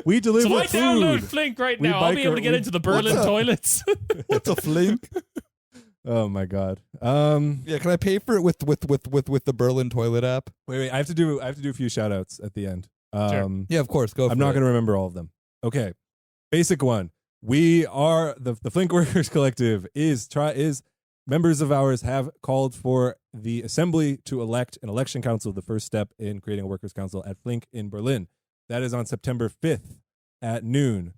Speaker 3: we deliver
Speaker 4: So I
Speaker 3: food.
Speaker 4: download Flink right
Speaker 3: We
Speaker 4: now. I'll be
Speaker 3: bike
Speaker 4: able
Speaker 3: ar-
Speaker 4: to get
Speaker 3: we-
Speaker 4: into the Berlin
Speaker 2: What's up?
Speaker 4: toilets.
Speaker 2: What's a Flink?
Speaker 3: Oh my god.
Speaker 2: Yeah. Can I pay for it with the Berlin toilet app?
Speaker 3: Wait. I have to do a few shout outs at the end.
Speaker 4: Sure.
Speaker 2: Yeah. Of course. Go.
Speaker 3: I'm not going to remember all of them. Okay. Basic one. We are the Flink Workers Collective is members of ours have called for the assembly to elect an election council, the first step in creating a workers council at Flink in Berlin. That is on September 5th at noon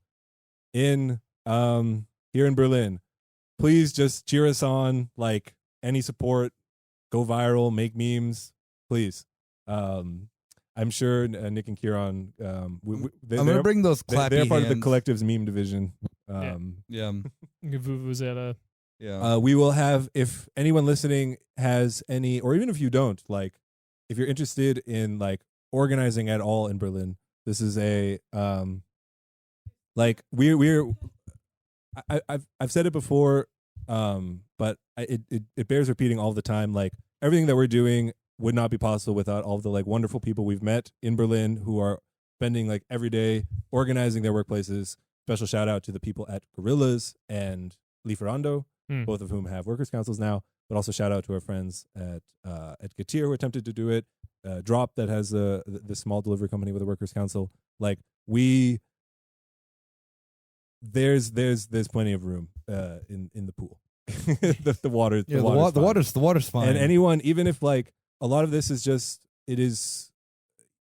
Speaker 3: in here in Berlin. Please just cheer us on, like any support, go viral, make memes, please. I'm sure Nick and Kieran,
Speaker 2: I'm gonna bring those clappy
Speaker 3: they're part of the
Speaker 2: hands.
Speaker 3: collective's meme division.
Speaker 2: Yeah.
Speaker 4: Vuvuzela.
Speaker 2: Yeah.
Speaker 3: We will have, if anyone listening has any, or even if you don't, like, if you're interested in like organizing at all in Berlin, this is a like I've said it before, but it bears repeating all the time. Like everything that we're doing would not be possible without all of the like wonderful people we've met in Berlin who are spending like every day organizing their workplaces. Special shout out to the people at Gorillas and Lieferando, both of whom have workers councils now. But also shout out to our friends at Getir who attempted to do it. Drop that has the small delivery company with a workers council. Like there's plenty of room in the pool. the water.
Speaker 2: Yeah. The water's fine.
Speaker 3: And anyone, even if like a lot of this is just,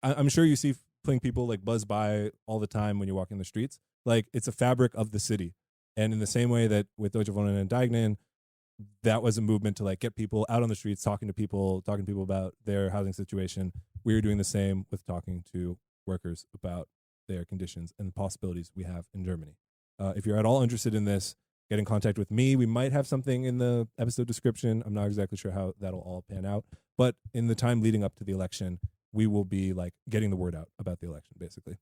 Speaker 3: I'm sure you see Flink people like buzz by all the time when you're walking the streets. Like it's a fabric of the city. And in the same way that with Deutsche Wohnen and Dignan, that was a movement to like get people out on the streets, talking to people about their housing situation. We are doing the same with talking to workers about their conditions and the possibilities we have in Germany. If you're at all interested in this, get in contact with me. We might have something in the episode description. I'm not exactly sure how that'll all pan out. But in the time leading up to the election, we will be like getting the word out about the election, basically.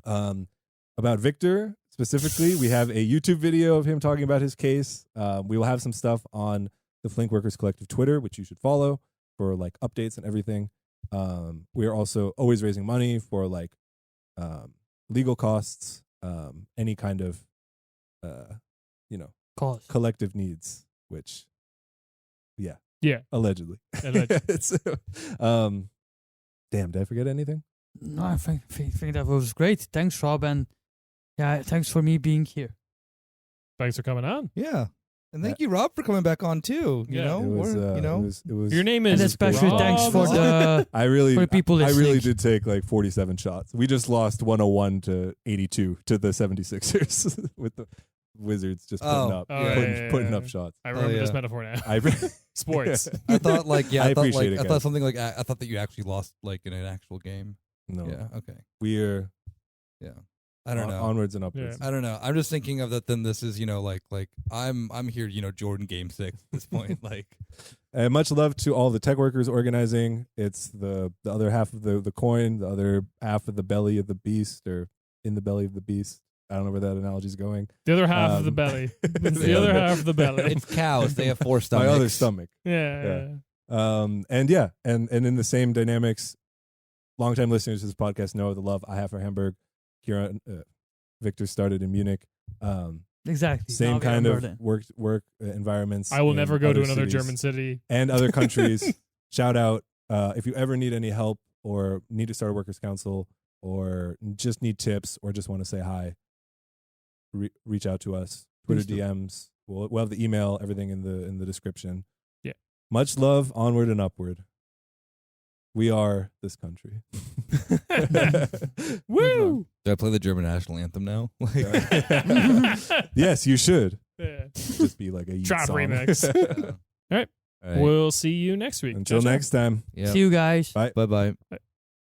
Speaker 3: About Viktor specifically, we have a YouTube video of him talking about his case. We will have some stuff on the Flink Workers Collective Twitter, which you should follow for like updates and everything. We are also always raising money for like legal costs, any kind of
Speaker 1: Cause.
Speaker 3: collective needs, which
Speaker 4: Yeah.
Speaker 3: allegedly. It's, damn, did I forget anything?
Speaker 1: No, I think that was great. Thanks, Rob, and yeah, thanks for me being here.
Speaker 4: Thanks for coming on.
Speaker 2: Yeah. And thank you, Rob, for coming back on too. You
Speaker 4: Yeah.
Speaker 2: know,
Speaker 3: It was
Speaker 4: Your name is
Speaker 1: And especially
Speaker 4: Rob.
Speaker 1: thanks for the
Speaker 3: I really
Speaker 1: for the people
Speaker 3: I really
Speaker 1: listening.
Speaker 3: did take like 47 shots. We just lost 101 to 82 to the 76ers with the Wizards just putting up
Speaker 4: yeah,
Speaker 3: putting
Speaker 4: yeah.
Speaker 3: up shots.
Speaker 4: I remember
Speaker 2: yeah.
Speaker 4: this metaphor now.
Speaker 3: I
Speaker 4: Sports.
Speaker 2: I thought like yeah,
Speaker 3: I
Speaker 2: I thought
Speaker 3: appreciate
Speaker 2: like
Speaker 3: it,
Speaker 2: I
Speaker 3: guys.
Speaker 2: thought something like I thought that you actually lost like in an actual game.
Speaker 3: No.
Speaker 2: Yeah. Okay.
Speaker 3: We're
Speaker 2: I don't know.
Speaker 3: onwards and upwards.
Speaker 2: I don't know. I'm just thinking of that. Then this is like I'm here. Jordan Game 6 at this point. Like
Speaker 3: And much love to all the tech workers organizing. It's the other half of the coin, the other half of the belly of the beast, or in the belly of the beast. I don't know where that analogy is going.
Speaker 4: The other half of the belly. The other half of the belly.
Speaker 2: it's cows. They have 4 stomachs.
Speaker 3: My other stomach.
Speaker 4: Yeah.
Speaker 3: And in the same dynamics, longtime listeners to this podcast know the love I have for Hamburg. Kieran, Viktor started in Munich.
Speaker 1: exactly
Speaker 3: Same
Speaker 1: Now we are
Speaker 3: kind
Speaker 1: in
Speaker 3: of
Speaker 1: Berlin.
Speaker 3: work environments.
Speaker 4: I will
Speaker 3: in
Speaker 4: never go to
Speaker 3: other
Speaker 4: another
Speaker 3: cities
Speaker 4: German city.
Speaker 3: and other countries. Shout out if you ever need any help or need to start a workers' council or just need tips or just want to say hi. Reach out to us. Twitter
Speaker 1: Please do.
Speaker 3: DMs. We'll have the email, everything in the description.
Speaker 4: Yeah.
Speaker 3: Much love, onward and upward. We are this country.
Speaker 4: Woo!
Speaker 2: Do I play the German national anthem now?
Speaker 3: Yes, you should.
Speaker 4: Yeah.
Speaker 3: Just be like a Yeet
Speaker 4: Trap
Speaker 3: song.
Speaker 4: remix.
Speaker 2: All right.
Speaker 4: We'll see you next week.
Speaker 3: Until
Speaker 4: Ciao, ciao.
Speaker 3: next time.
Speaker 2: Yeah.
Speaker 1: See you guys.
Speaker 3: Bye.
Speaker 2: Bye bye.